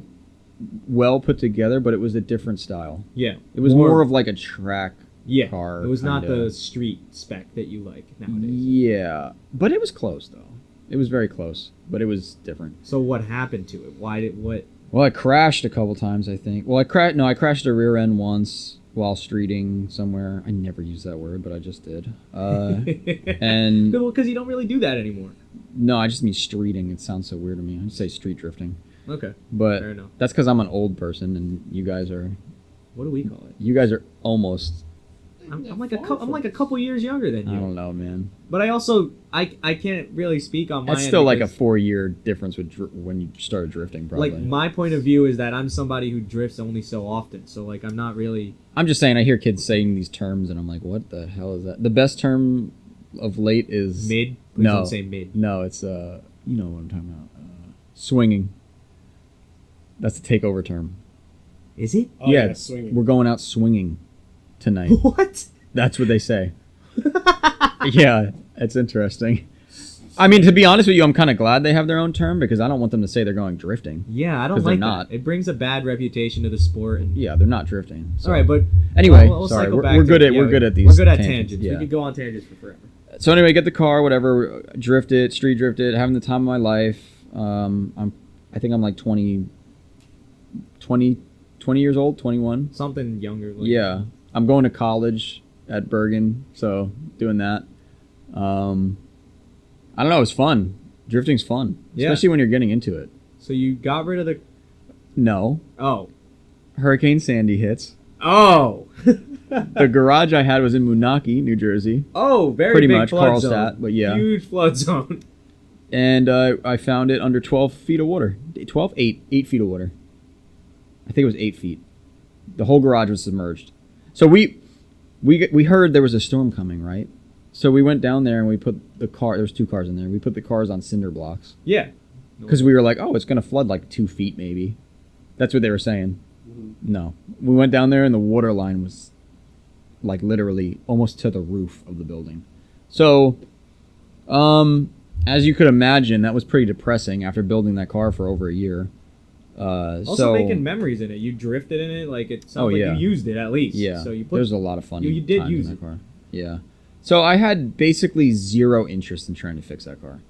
well put together, but it was a different style. Yeah, it was more of like a track Yeah, car. it was not kinda. the street spec that you like nowadays. Yeah, but it was close though. It was very close, but it was different. So what happened to it? Why did what? Well, I crashed a couple times, I think. Well, I crashed a rear end once while streeting somewhere. I never used that word, but I just did. And because you don't really do that anymore. no, I just mean streeting. It sounds so weird to me. I just say street drifting. Okay, But fair enough. that's because I'm an old person, and you guys are What do we call it? you guys are almost. I'm like a couple years younger than I you. don't know, man. But I also I can't really speak on my That's end still like a because, 4-year difference with when you started drifting, probably. like my point of view is that I'm somebody who drifts only so often. So like I'm not really I'm just saying, I hear kids saying these terms, and I'm like, what the hell is that? The best term of late is mid. Please No. don't say mid. No, it's you know what I'm talking about. Swinging. That's the takeover term. Is it? Oh, yeah, swinging. we're going out swinging tonight. What? That's what they say. Yeah, it's interesting. I mean, to be honest with you, I'm kind of glad they have their own term because I don't want them to say they're going drifting. Yeah, I don't 'Cause they're like not. that. It brings a bad reputation to the sport. And Yeah, they're not drifting. So. all right, but Anyway, we'll sorry, cycle we're back to good it. at Yeah, we're good at these. We're good at tangents. tangents. Yeah. We could go on tangents for forever. So anyway, get the car, whatever, drift it, street drift it, having the time of my life. I think I'm like 20 years old, 21. Something younger. Like Yeah, I'm going to college at Bergen, so doing that. I don't know, it's fun. Drifting's fun, Yeah. especially when you're getting into it. So you got rid of the. No, Oh. Hurricane Sandy hits. Oh. The garage I had was in Moonachie, New Jersey, Oh, very pretty big much flood Carlstadt, zone. but yeah. Huge flood zone. And I found it under 12 feet of water. 8 feet of water. I think it was 8 feet. The whole garage was submerged. So we heard there was a storm coming, right? So we went down there and we put the car. There was 2 cars in there. We put the cars on cinder blocks Yeah. because we were like, oh, it's gonna flood like 2 feet maybe. That's what they were saying. No, we went down there and the water line was like literally almost to the roof of the building. So, as you could imagine, that was pretty depressing after building that car for over a year. Also making memories in it. You drifted in it. Like it sounds like yeah. you used it at least. Yeah, So you put. there's a lot of fun. You did times use in it. that car. Yeah. So I had basically zero interest in trying to fix that car.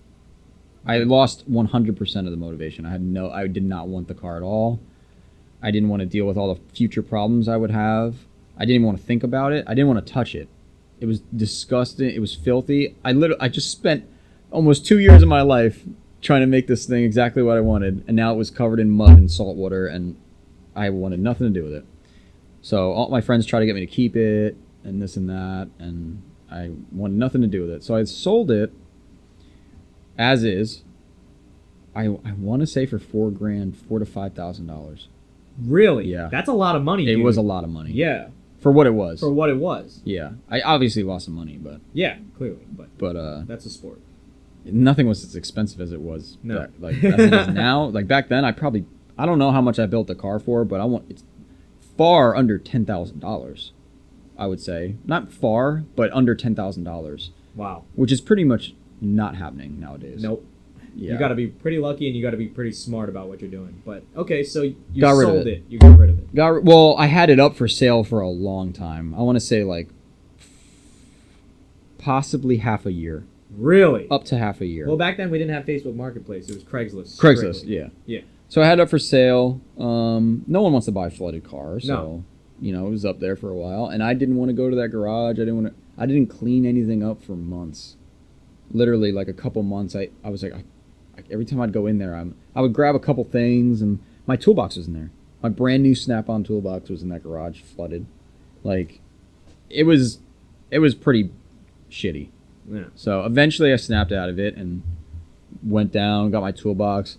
I lost 100% of the motivation. I did not want the car at all. I didn't want to deal with all the future problems I would have. I didn't even want to think about it. I didn't want to touch it. It was disgusting. It was filthy. I just spent almost 2 years of my life trying to make this thing exactly what I wanted, and now it was covered in mud and salt water, and I wanted nothing to do with it. So all my friends tried to get me to keep it, and this and that, and I wanted nothing to do with it. So I sold it as is. I want to say for $4,000, $4,000 to $5,000. Really? Yeah. That's a lot of money. It dude. was a lot of money. Yeah. For what it was. For what it was. Yeah. I obviously lost some money, but Yeah, clearly, but that's a sport. nothing was as expensive as it was. No. Back, like as it is now. Like back then, I don't know how much I built the car for, but it's far under $10,000. I would say not far, but under $10,000, Wow. which is pretty much not happening nowadays. Nope. Yeah. You got to be pretty lucky, and you got to be pretty smart about what you're doing. But okay, so you Got rid of sold it. it. You got rid of it. Well, I had it up for sale for a long time. I want to say like possibly half a year, Really? up to half a year. Well, back then we didn't have Facebook Marketplace. It was Craigslist. Craigslist, strictly. yeah. Yeah. So I had it up for sale. No one wants to buy a flooded car, so No. it was up there for a while, and I didn't want to go to that garage. I didn't clean anything up for months. Literally, like a couple months. I was like, every time I'd go in there, I would grab a couple things, and my toolbox was in there. My brand new Snap-on toolbox was in that garage, flooded. Like, it was pretty shitty. Yeah. So eventually I snapped out of it and went down, got my toolbox,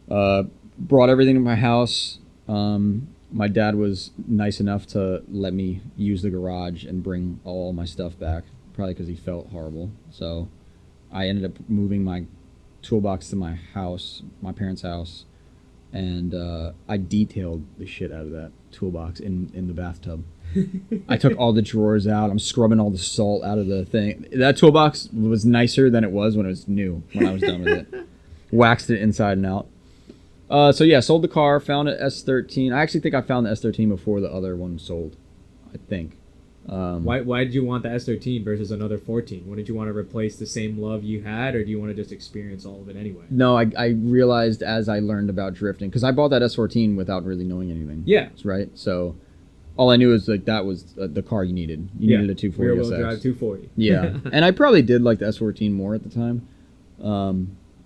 brought everything to my house. My dad was nice enough to let me use the garage and bring all my stuff back, probably because he felt horrible. So I ended up moving my toolbox to my house, my parents' house, and I detailed the shit out of that toolbox in the bathtub. I took all the drawers out. I'm scrubbing all the salt out of the thing. That toolbox was nicer than it was when it was new, when I was done with it. Waxed it inside and out. So yeah, sold the car, found an S13. I actually think I found the S13 before the other one sold. I think. Why did you want the S13 versus another 14? Wouldn't you want to replace the same love you had, or do you want to just experience all of it anyway? No, I realized as I learned about drifting, because I bought that S14 without really knowing anything. Yeah. Right? So all I knew is like that was the car you needed. You needed a 240 rear-wheel SX. drive 240. Yeah. And I probably did like the S14 more at the time.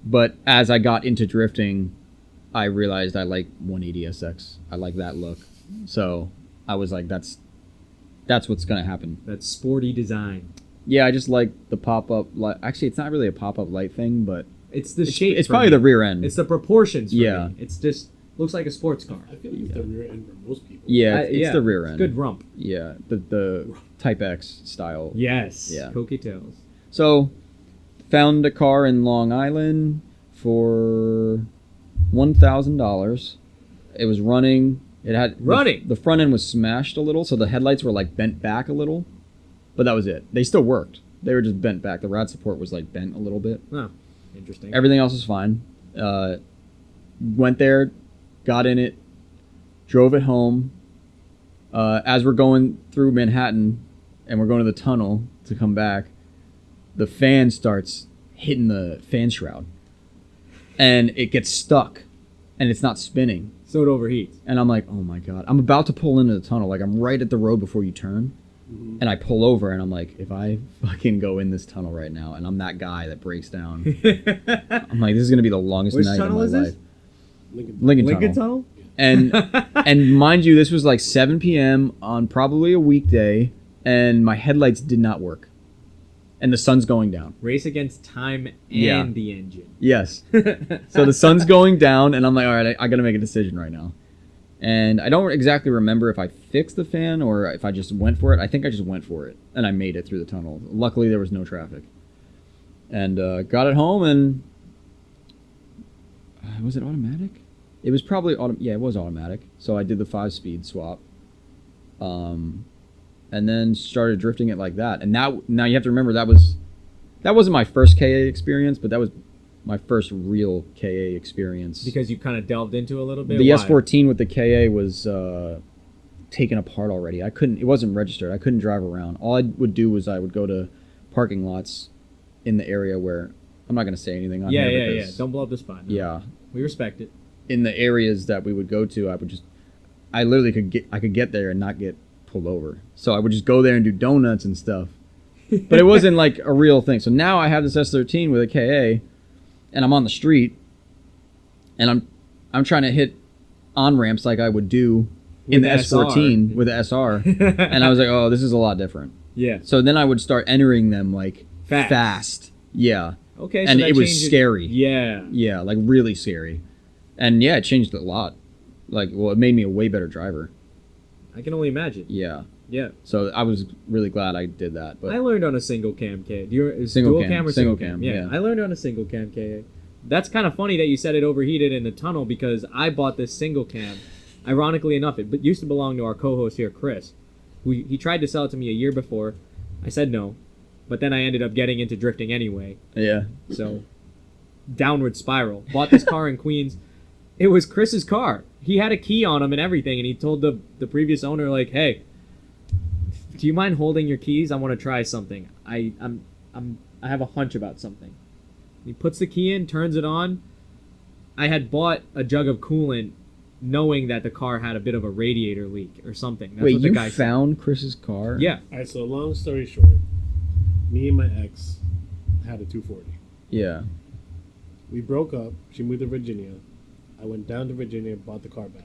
But as I got into drifting, I realized I like 180 SX. I like that look. So I was like, that's what's going to happen. That sporty design. Yeah, I just like the pop-up light. Actually, it's not really a pop-up light thing, but It's the shape. it's for probably me. the rear end. It's the proportions. For Yeah. me. It's just looks like a sports car. I feel like it's the rear end for most people. Yeah, it's the rear end. Good rump. Yeah, the Type X style. Yes. Yeah. Coquetails. So, found a car in Long Island for $1,000. It was running. It had Running? The front end was smashed a little, so the headlights were like bent back a little, but that was it. They still worked. They were just bent back. The rad support was like bent a little bit. Oh, interesting. Everything else was fine. Went there, got in it, drove it home. As we're going through Manhattan and we're going to the tunnel to come back, the fan starts hitting the fan shroud. And it gets stuck. And it's not spinning. So it overheats. And I'm like, oh my God. I'm about to pull into the tunnel. Like, I'm right at the road before you turn. Mm-hmm. And I pull over and I'm like, if I fucking go in this tunnel right now and I'm that guy that breaks down, I'm like, this is going to be the longest Which night of tunnel my is life. this? Lincoln Lincoln Tunnel? Tunnel. And mind you, this was like 7 p.m. on probably a weekday, and my headlights did not work. And the sun's going down. Race against time and Yeah. the engine. Yes. So the sun's going down, and I'm like, all right, I got to make a decision right now. And I don't exactly remember if I fixed the fan or if I just went for it. I think I just went for it, and I made it through the tunnel. Luckily, there was no traffic. And got it home, and was it automatic? It was probably yeah, it was automatic. So I did the 5-speed swap, and then started drifting it like that. And now you have to remember that wasn't my first KA experience, but that was my first real KA experience. Because you kind of delved into a little bit. The Why? S14 with the KA was taken apart already. It wasn't registered. I couldn't drive around. All I would do was I would go to parking lots in the area where I'm not going to say anything on here. Yeah. because- Don't blow up the spot. No. Yeah. We respect it. In the areas that we would go to, I literally could get there and not get pulled over. So I would just go there and do donuts and stuff. But it wasn't like a real thing. So now I have this S13 with a KA, and I'm on the street, and I'm trying to hit on ramps like I would do in the S14 with the SR, and I was like, oh, this is a lot different. Yeah. So then I would start entering them like Fast. fast. Yeah. Okay. And that it was changes- scary. Yeah. Yeah, like really scary. And yeah, it changed a lot. Like, well, it made me a way better driver. I can only imagine. Yeah. Yeah. So I was really glad I did that. But I learned on a single cam KA. Single Dual cam, cam or single single cam? cam, yeah. I learned on a single cam KA. That's kind of funny that you said it overheated in the tunnel because I bought this single cam. Ironically enough, it used to belong to our co-host here, Chris. He tried to sell it to me a year before. I said no. But then I ended up getting into drifting anyway. yeah. So, downward spiral. Bought this car in Queens. It was Chris's car. He had a key on him and everything, and he told the previous owner, like, hey, do you mind holding your keys? I want to try something. I have a hunch about something. He puts the key in, turns it on. I had bought a jug of coolant knowing that the car had a bit of a radiator leak or something. That's Wait, what the you guy said. found Chris's car? Yeah. All right, so long story short, me and my ex had a 240. Yeah. We broke up. She moved to Virginia. I went down to Virginia and bought the car back.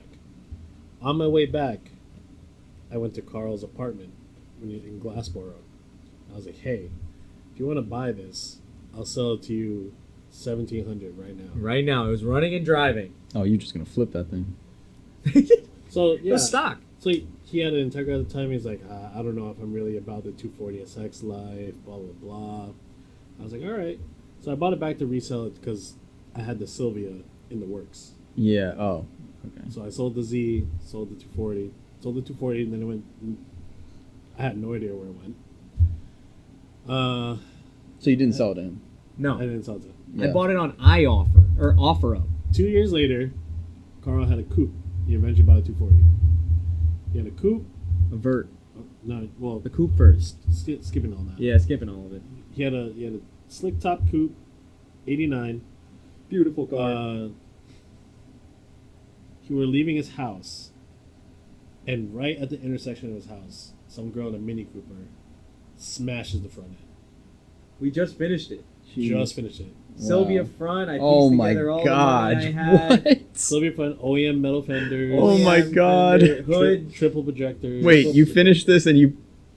On my way back, I went to Carl's apartment in Glassboro. I was like, hey, if you want to buy this, I'll sell it to you $1,700 right now. Right now, it was running and driving. Oh, you're just gonna flip that thing. So, It yeah. was stock. So he had an integra at the time. He's like, I don't know if I'm really about the 240SX life, blah, blah, blah. I was like, all right. So I bought it back to resell it because I had the Sylvia in the works. Yeah. Oh. Okay. So I sold the Z, sold the 240, sold the 240, and then it went. I had no idea where it went. So you didn't sell it to him? No. I didn't sell it. Yeah. I bought it on iOffer or OfferUp. 2 years later, Carl had a coupe. He eventually bought a 240. He had a coupe, A Vert. No, well, The coupe first. skipping all that. Yeah, skipping all of it. He had a slick top coupe, 89. Beautiful car. He were leaving his house, and right at the intersection of his house, some girl in a Mini Cooper smashes the front end. We just finished it. Just finished it. Sylvia front. I pieced Oh my together all god! the money I had. What? Sylvia front, OEM metal fenders. Oh my OEM god. fender, hood, Triple projectors. Wait, you finished this and you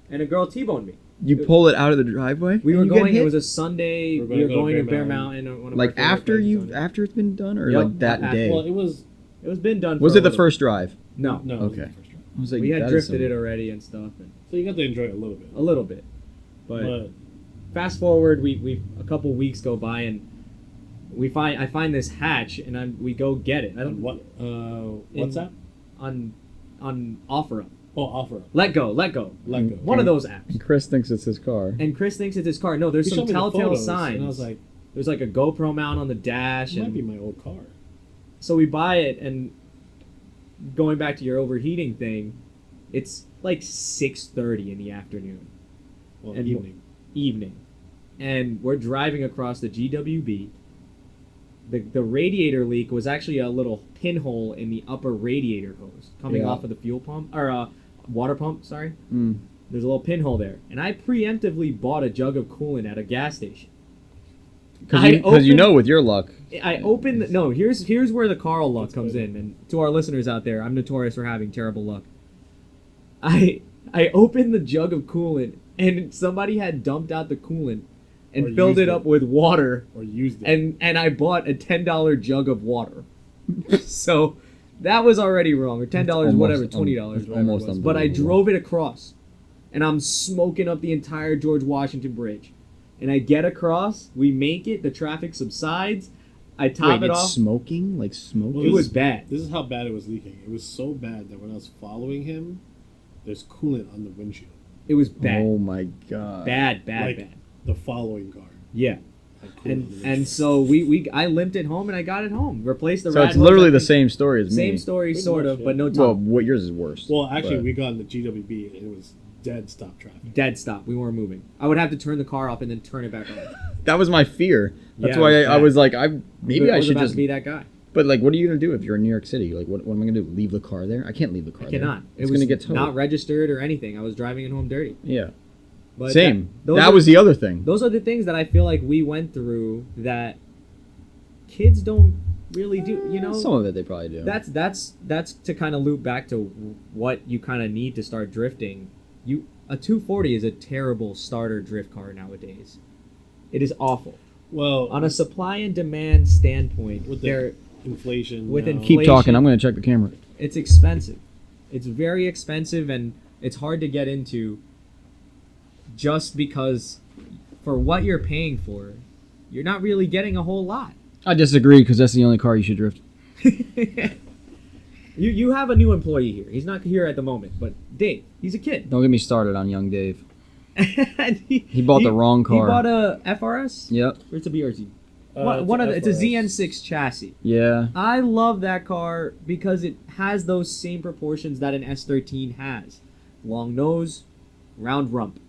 and a girl T-boned me. pull it out of the driveway? We were And you get going. hit? It was a Sunday. We were going to Bear Mountain. One of like our favorite after places on- after it's been done, or Yep, like that after. day? Well, it was. It was been done. Was for it a the little first drive? No, No. It Okay. wasn't the first try. I was like, we had that is drifted some- it already and stuff, and So you got to enjoy it a little bit. a little bit. But But fast forward, we a couple weeks go by and I find this hatch and we go get it. I don't what's that? on OfferUp. Oh, offer. Let go. Let go. One of those apps. And Chris thinks it's his car. And Chris thinks it's his car. No, there's He some showed me the telltale photos, signs. and I was like, there's like a GoPro mount on the dash, it might and be my old car. so we buy it. And going back to your overheating thing, it's like 6:30 in the afternoon, Well, And evening, and we're driving across the GWB. The radiator leak was actually a little pinhole in the upper radiator hose coming Yeah. off of the fuel pump or water pump. Sorry, Mm. there's a little pinhole there, and I preemptively bought a jug of coolant at a gas station. Because I you opened- know, with your luck, I opened the, no. Here's where the Carl luck That's comes good. in, and to our listeners out there, I'm notorious for having terrible luck. I opened the jug of coolant, and somebody had dumped out the coolant and Or filled used it up with water, Or used it. and I bought a $10 jug of water. So that was already wrong, or $10, almost whatever, un- $20, it's whatever it almost was. But I unbelievable. drove it across, and I'm smoking up the entire George Washington Bridge. And I get across, we make it, the traffic subsides, I top wait, it it's off. smoking, like smoking. Well, It was bad. This is how bad it was leaking. It was so bad that when I was following him, there's coolant on the windshield. It was bad. Oh my god! Bad. Like, the following car. Yeah. had coolant on And the windshield. and so I limped it home and I got it home. Replaced the So rat it's hose, literally I the think. same story as me. Same story, Pretty sort much, of, yeah. but no top. Well, what yours is worse. Well, actually, but- we got in the GWB and it was dead stop traffic. Dead stop. We weren't moving. I would have to turn the car off and then turn it back on. that was my fear. That's Yeah, why it was I bad. was like, maybe I was should about just. to be that guy. But like, what are you gonna do if you're in New York City? Like, what am I gonna do? Leave the car there? I can't leave the car I there. cannot. It's It was gonna get towed. not registered or anything. I was driving it home dirty. Yeah. But Same. those That are- was the other thing. Those are the things that I feel like we went through that kids don't really do. You know, Some of it they probably do. that's to kind of loop back to what you kind of need to start drifting. A 240 is a terrible starter drift car nowadays. It is awful. Well, On a supply and demand standpoint, with there the inflation. with now, inflation- Keep talking. I'm gonna check the camera. it's expensive. It's very expensive and it's hard to get into just because for what you're paying for, you're not really getting a whole lot. I disagree because that's the only car you should drift. You have a new employee here. He's not here at the moment, but Dave, he's a kid. Don't get me started on young Dave. And He bought the wrong car. He bought a FRS? Yep. Or it's a BRZ? it's It's a FRS. ZN6 chassis. Yeah. I love that car because it has those same proportions that an S13 has. Long nose, round rump.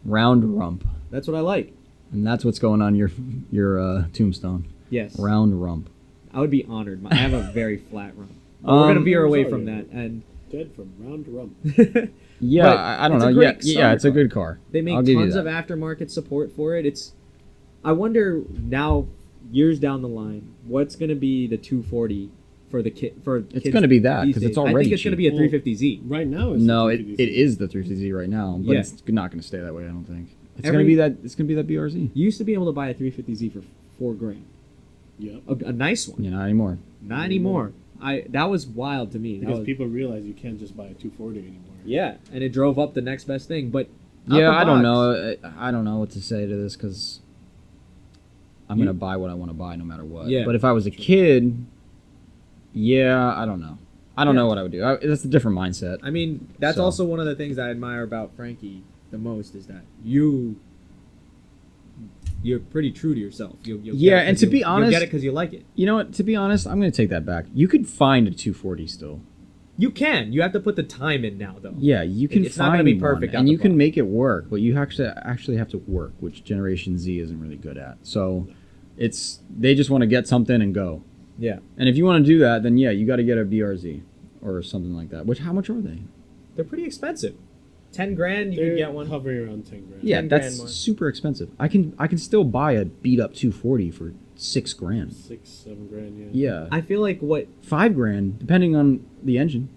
Round rump. That's what I like. And that's what's going on your tombstone. Yes. Round rump. I would be honored. I have a very flat rump. But we're going to veer away sorry. from that. And dead from round to rump. Yeah, But I don't it's know. a Yeah, great yeah, summer it's a car. good car. they make I'll give you tons that. of aftermarket support for it. I wonder now, years down the line, what's going to be the 240 for the kid? For It's kids going to be that these because it's days? I already think it's going to be a Well, 350Z. Right now, it's No, the it 350Z. is the 350Z right now, but Yeah. it's not going to stay that way. I don't think. It's Every- going to be that. It's going to be that BRZ. You used to be able to buy a 350Z for $4,000. Yep. A nice one. Yeah, not anymore. Not anymore. That was wild to me. That Because was- people realize you can't just buy a 240 anymore. yeah, and it drove up the next best thing. But out Yeah, the I don't box, know. I don't know what to say to this because I'm You- going to buy what I want to buy no matter what. Yeah. But if I was a kid, yeah, I don't know. I don't know what I would do. That's a different mindset. I mean, that's So. also one of the things I admire about Frankie the most is that you're pretty true to yourself. You'll Yeah, get it and 'cause to be you'll honest- get it because you like it. You know what? To be honest, I'm going to take that back. You could find a 240 still. You can. You have to put the time in now, though. Yeah, you can It's not find gonna be one, perfect out and the you can box. make it work, but you actually have to work, which Generation Z isn't really good at. So they just want to get something and go. Yeah. And if you want to do that, then yeah, you got to get a BRZ or something like that. Which how much are they? They're pretty expensive. 10 grand, you They're could get one. hovering around 10 grand. Yeah, 10 that's grand more. super expensive. I can still buy a beat up 240 for $6,000. 6-7 grand. Yeah, I feel like what $5,000 depending on the engine.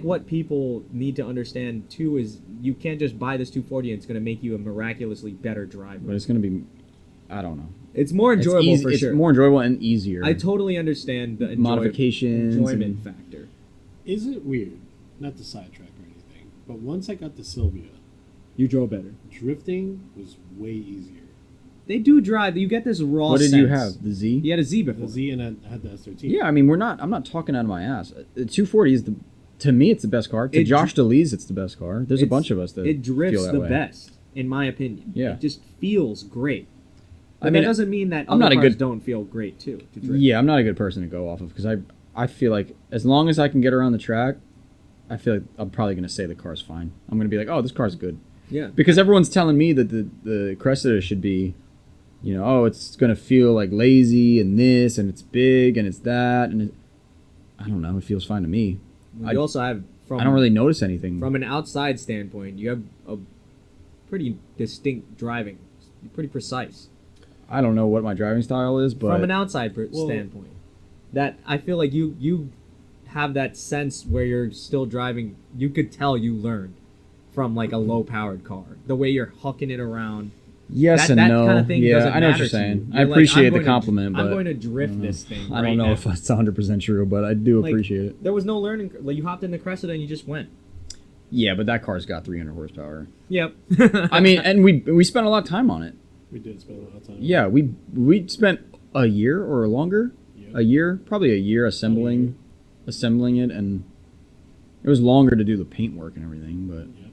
what people need to understand too is you can't just buy this 240 and it's going to make you a miraculously better driver. But it's gonna be, I don't know. It's more enjoyable it's for it's sure. more enjoyable and easier. I totally understand the Modifications enjoyment and- factor. Is it weird? Not to sidetrack or anything, but once I got the Sylvia, You drove better. drifting was way easier. They do drive. You get this raw. What did you sense. have? The Z? You had a Z The before. Z and I had the S13. Yeah, I mean, I'm not talking out of my ass. The 240 is to me, it's the best car. To It Josh DeLee's, it's the best car. There's a It's- bunch of us that It drifts feel that the way. best, in my opinion. Yeah. It just feels great. But I mean, that doesn't mean that I'm other not a cars good- don't feel great too. To drift. Yeah, I'm not a good person to go off of because I feel like as long as I can get around the track, I feel like I'm probably going to say the car's fine. I'm going to be like, oh, this car's good. Yeah. Because everyone's telling me that the Cressida should be, oh, it's going to feel like lazy and this and it's big and it's that. And I don't know. It feels fine to me. You also have I don't really notice anything. from an outside standpoint, you have a pretty distinct driving. You're pretty precise I don't know what my driving style is, but from an outside Well- standpoint. That I feel like you have that sense where you're still driving. You could tell you learned from like a low-powered car. The way you're hucking it around. yes and that no. kind of thing yeah, doesn't I know what matter you're to you. saying. I You're like, appreciate I'm the going to- compliment, I'm but going to drift this thing. I right don't know now. if that's 100% true, but I do Like, appreciate it. There was no learning. Like you hopped in the Cressida and you just went. Yeah, but that car's got 300 horsepower. Yep. I mean, and we spent a lot of time on it. We did spend a lot of time. Yeah, we spent a year or longer. Yeah. Probably a year assembling it, and it was longer to do the paintwork and everything. But Yeah.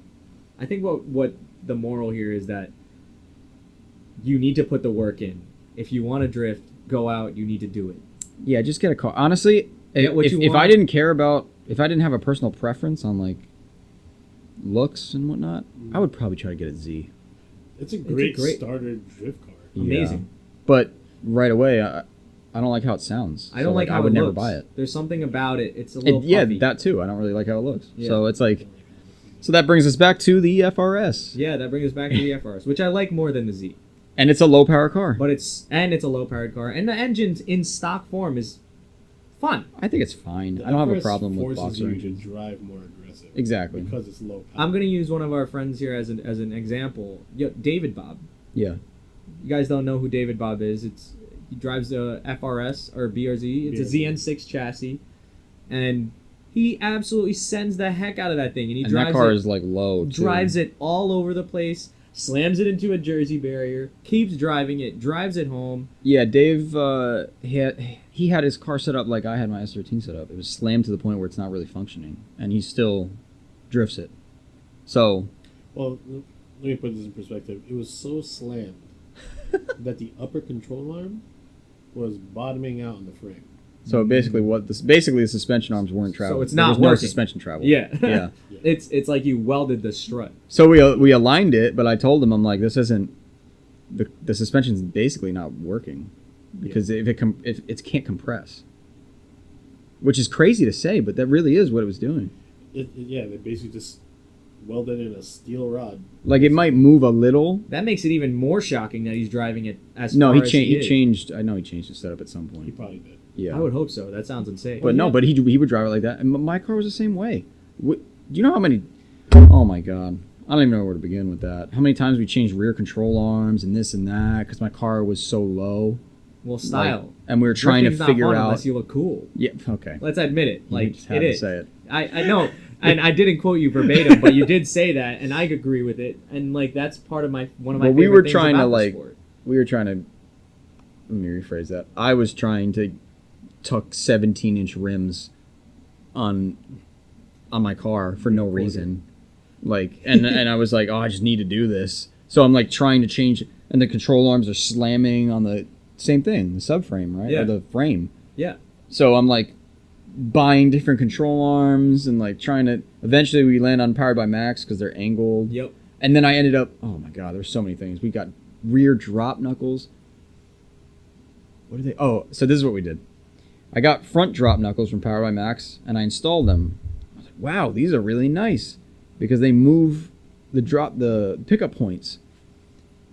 I think what the moral here is that you need to put the work in. If you want to drift, go out. You need to do it. yeah, just get a car. Honestly, Get what you if I want. didn't care about, if I didn't have a personal preference on like looks and whatnot, I would probably try to get a Z. It's a a great, great- starter drift car. Amazing. Yeah. But right away, I don't like how it sounds. I don't So, like how I would it never looks. buy it. There's something about it. It's a little Yeah, puffy. that too. I don't really like how it looks. Yeah. So it's like, so that brings us back to the FRS, Yeah, that brings us back to the FRS, which I like more than the Z. and it's a low power car. But it's a low powered car, and the engine in stock form is fun. I think it's fine. The I don't have a FRS problem with forces boxer you engines. to drive more aggressive. Exactly. Because it's low power. I'm gonna use one of our friends here as an example. David Bob. Yeah. You guys don't know who David Bob is. He drives a FRS or BRZ. It's a ZN6 chassis, and he absolutely sends the heck out of that thing. And he And drives that car it, is like low. Too. drives it all over the place, slams it into a Jersey barrier, keeps driving it, drives it home. Yeah, Dave. He had his car set up like I had my S13 set up. It was slammed to the point where it's not really functioning, and he still drifts it. So Well, let me put this in perspective. It was so slammed that the upper control arm was bottoming out on the frame. So basically, the suspension arms weren't traveling. So it's There not was no working. suspension travel. Yeah, Yeah. It's like you welded the strut. So we aligned it, but I told him, I'm like, this isn't the suspension's basically not working because if it can't compress, which is crazy to say, but that really is what it was doing. Yeah, they basically just welded in a steel rod. Like it might move a little. That makes it even more shocking that he's driving it as No, far he as he is. changed. I know he changed his setup at some He point. probably did. Yeah, I would hope so. That sounds insane. but no, yeah. but he would drive it like that, and my car was the same way. Do you know how many? Oh my god, I don't even know where to begin with that. How many times we changed rear control arms and this and that because my car was so low. Well, style. Like, and we were trying to Drifting's not figure fun out. unless you look cool. Yeah. Okay. Let's admit it. You Like just had it to is. say it. I know, and I didn't quote you verbatim, but you did say that, and I agree with it. And like that's part of one of my. Well, we favorite were things trying to about the like. sport. We were trying to. Let me rephrase that. I was trying to tuck 17-inch rims on my car for no reason. Like and I was like, oh, I just need to do this. So I'm like trying to change, and the control arms are slamming on the same thing, the subframe, right? Yeah. Or the frame. Yeah. So I'm like buying different control arms and like trying to. Eventually, we land on Powered by Max because they're angled. Yep. And then I ended up. Oh my god, there's so many things. We got rear drop knuckles. What are they? Oh, so this is what we did. I got front drop knuckles from Powered by Max, and I installed them. I was like, wow, these are really nice because they move the pickup points.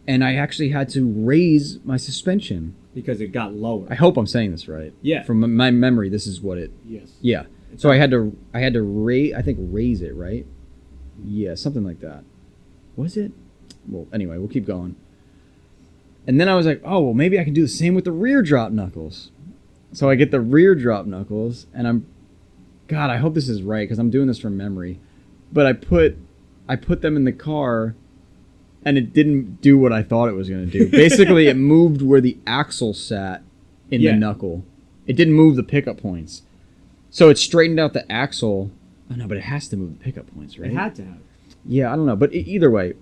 And I actually had to raise my suspension. Because it got lower. I hope I'm saying this right. Yeah. From my memory, this is what it. Yes. Yeah. So I had to raise it, right? Yeah, something like that. Was it? Well, anyway, we'll keep going. And then I was like, oh, well, maybe I can do the same with the rear drop knuckles. So I get the rear drop knuckles, and God, I hope this is right because I'm doing this from memory. But I put them in the car, and it didn't do what I thought it was going to do. Basically, it moved where the axle sat in the knuckle. It didn't move the pickup points. So it straightened out the axle. Oh, no, but it has to move the pickup points, right? It had to have. Yeah, I don't know. But either way,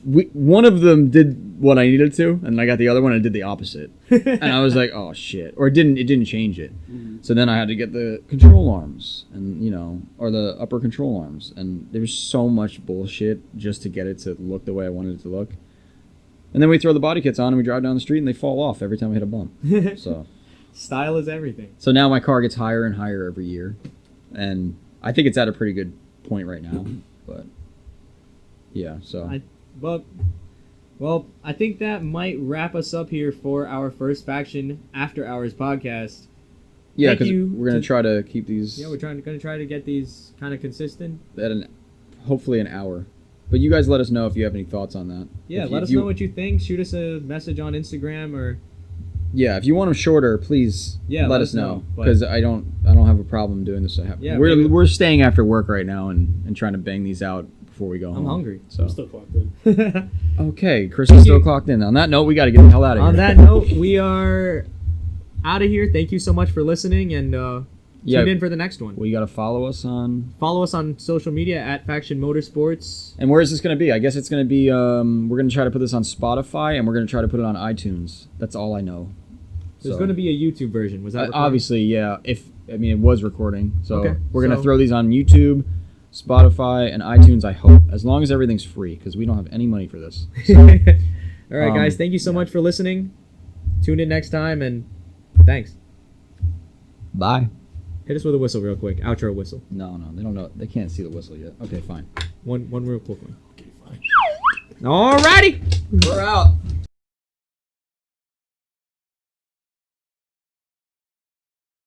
one of them did what I needed to, and I got the other one and did the opposite. And I was like, oh, shit. Or it didn't change it. Mm-hmm. So then I had to get the control arms, and or the upper control arms. And there was so much bullshit just to get it to look the way I wanted it to look. And then we throw the body kits on, and we drive down the street, and they fall off every time I hit a bump. So style is everything. So now my car gets higher and higher every year. And I think it's at a pretty good point right now. But yeah, so... Well, I think that might wrap us up here for our first Faction After Hours podcast. Yeah, because we're going to try to keep these... Yeah, we're going to try to get these kind of consistent. At hopefully an hour. But you guys let us know if you have any thoughts on that. Yeah, let us know what you think. Shoot us a message on Instagram or... Yeah, if you want them shorter, please let us know. Because I don't have a problem doing this. We're staying after work right now and trying to bang these out before we go home. I'm hungry. So. I'm still clocked in. Okay, Chris is still clocked in. On that note, we got to get the hell out of here. On that note, we are out of here. Thank you so much for listening, and tune in for the next one. We got to follow us on social media at Faction Motorsports. And where is this going to be? I guess it's going to be we're going to try to put this on Spotify, and we're going to try to put it on iTunes. That's all I know. There's going to be a YouTube version. Was that recording? Obviously, yeah. It was recording. So we're going to throw these on YouTube, Spotify, and iTunes, I hope. As long as everything's free, because we don't have any money for this. So, all right, guys. Thank you so much for listening. Tune in next time, and thanks. Bye. Hit us with a whistle real quick. Outro whistle. No, they don't know. They can't see the whistle yet. Okay, fine. One real quick one. Okay, fine. Alrighty. We're out.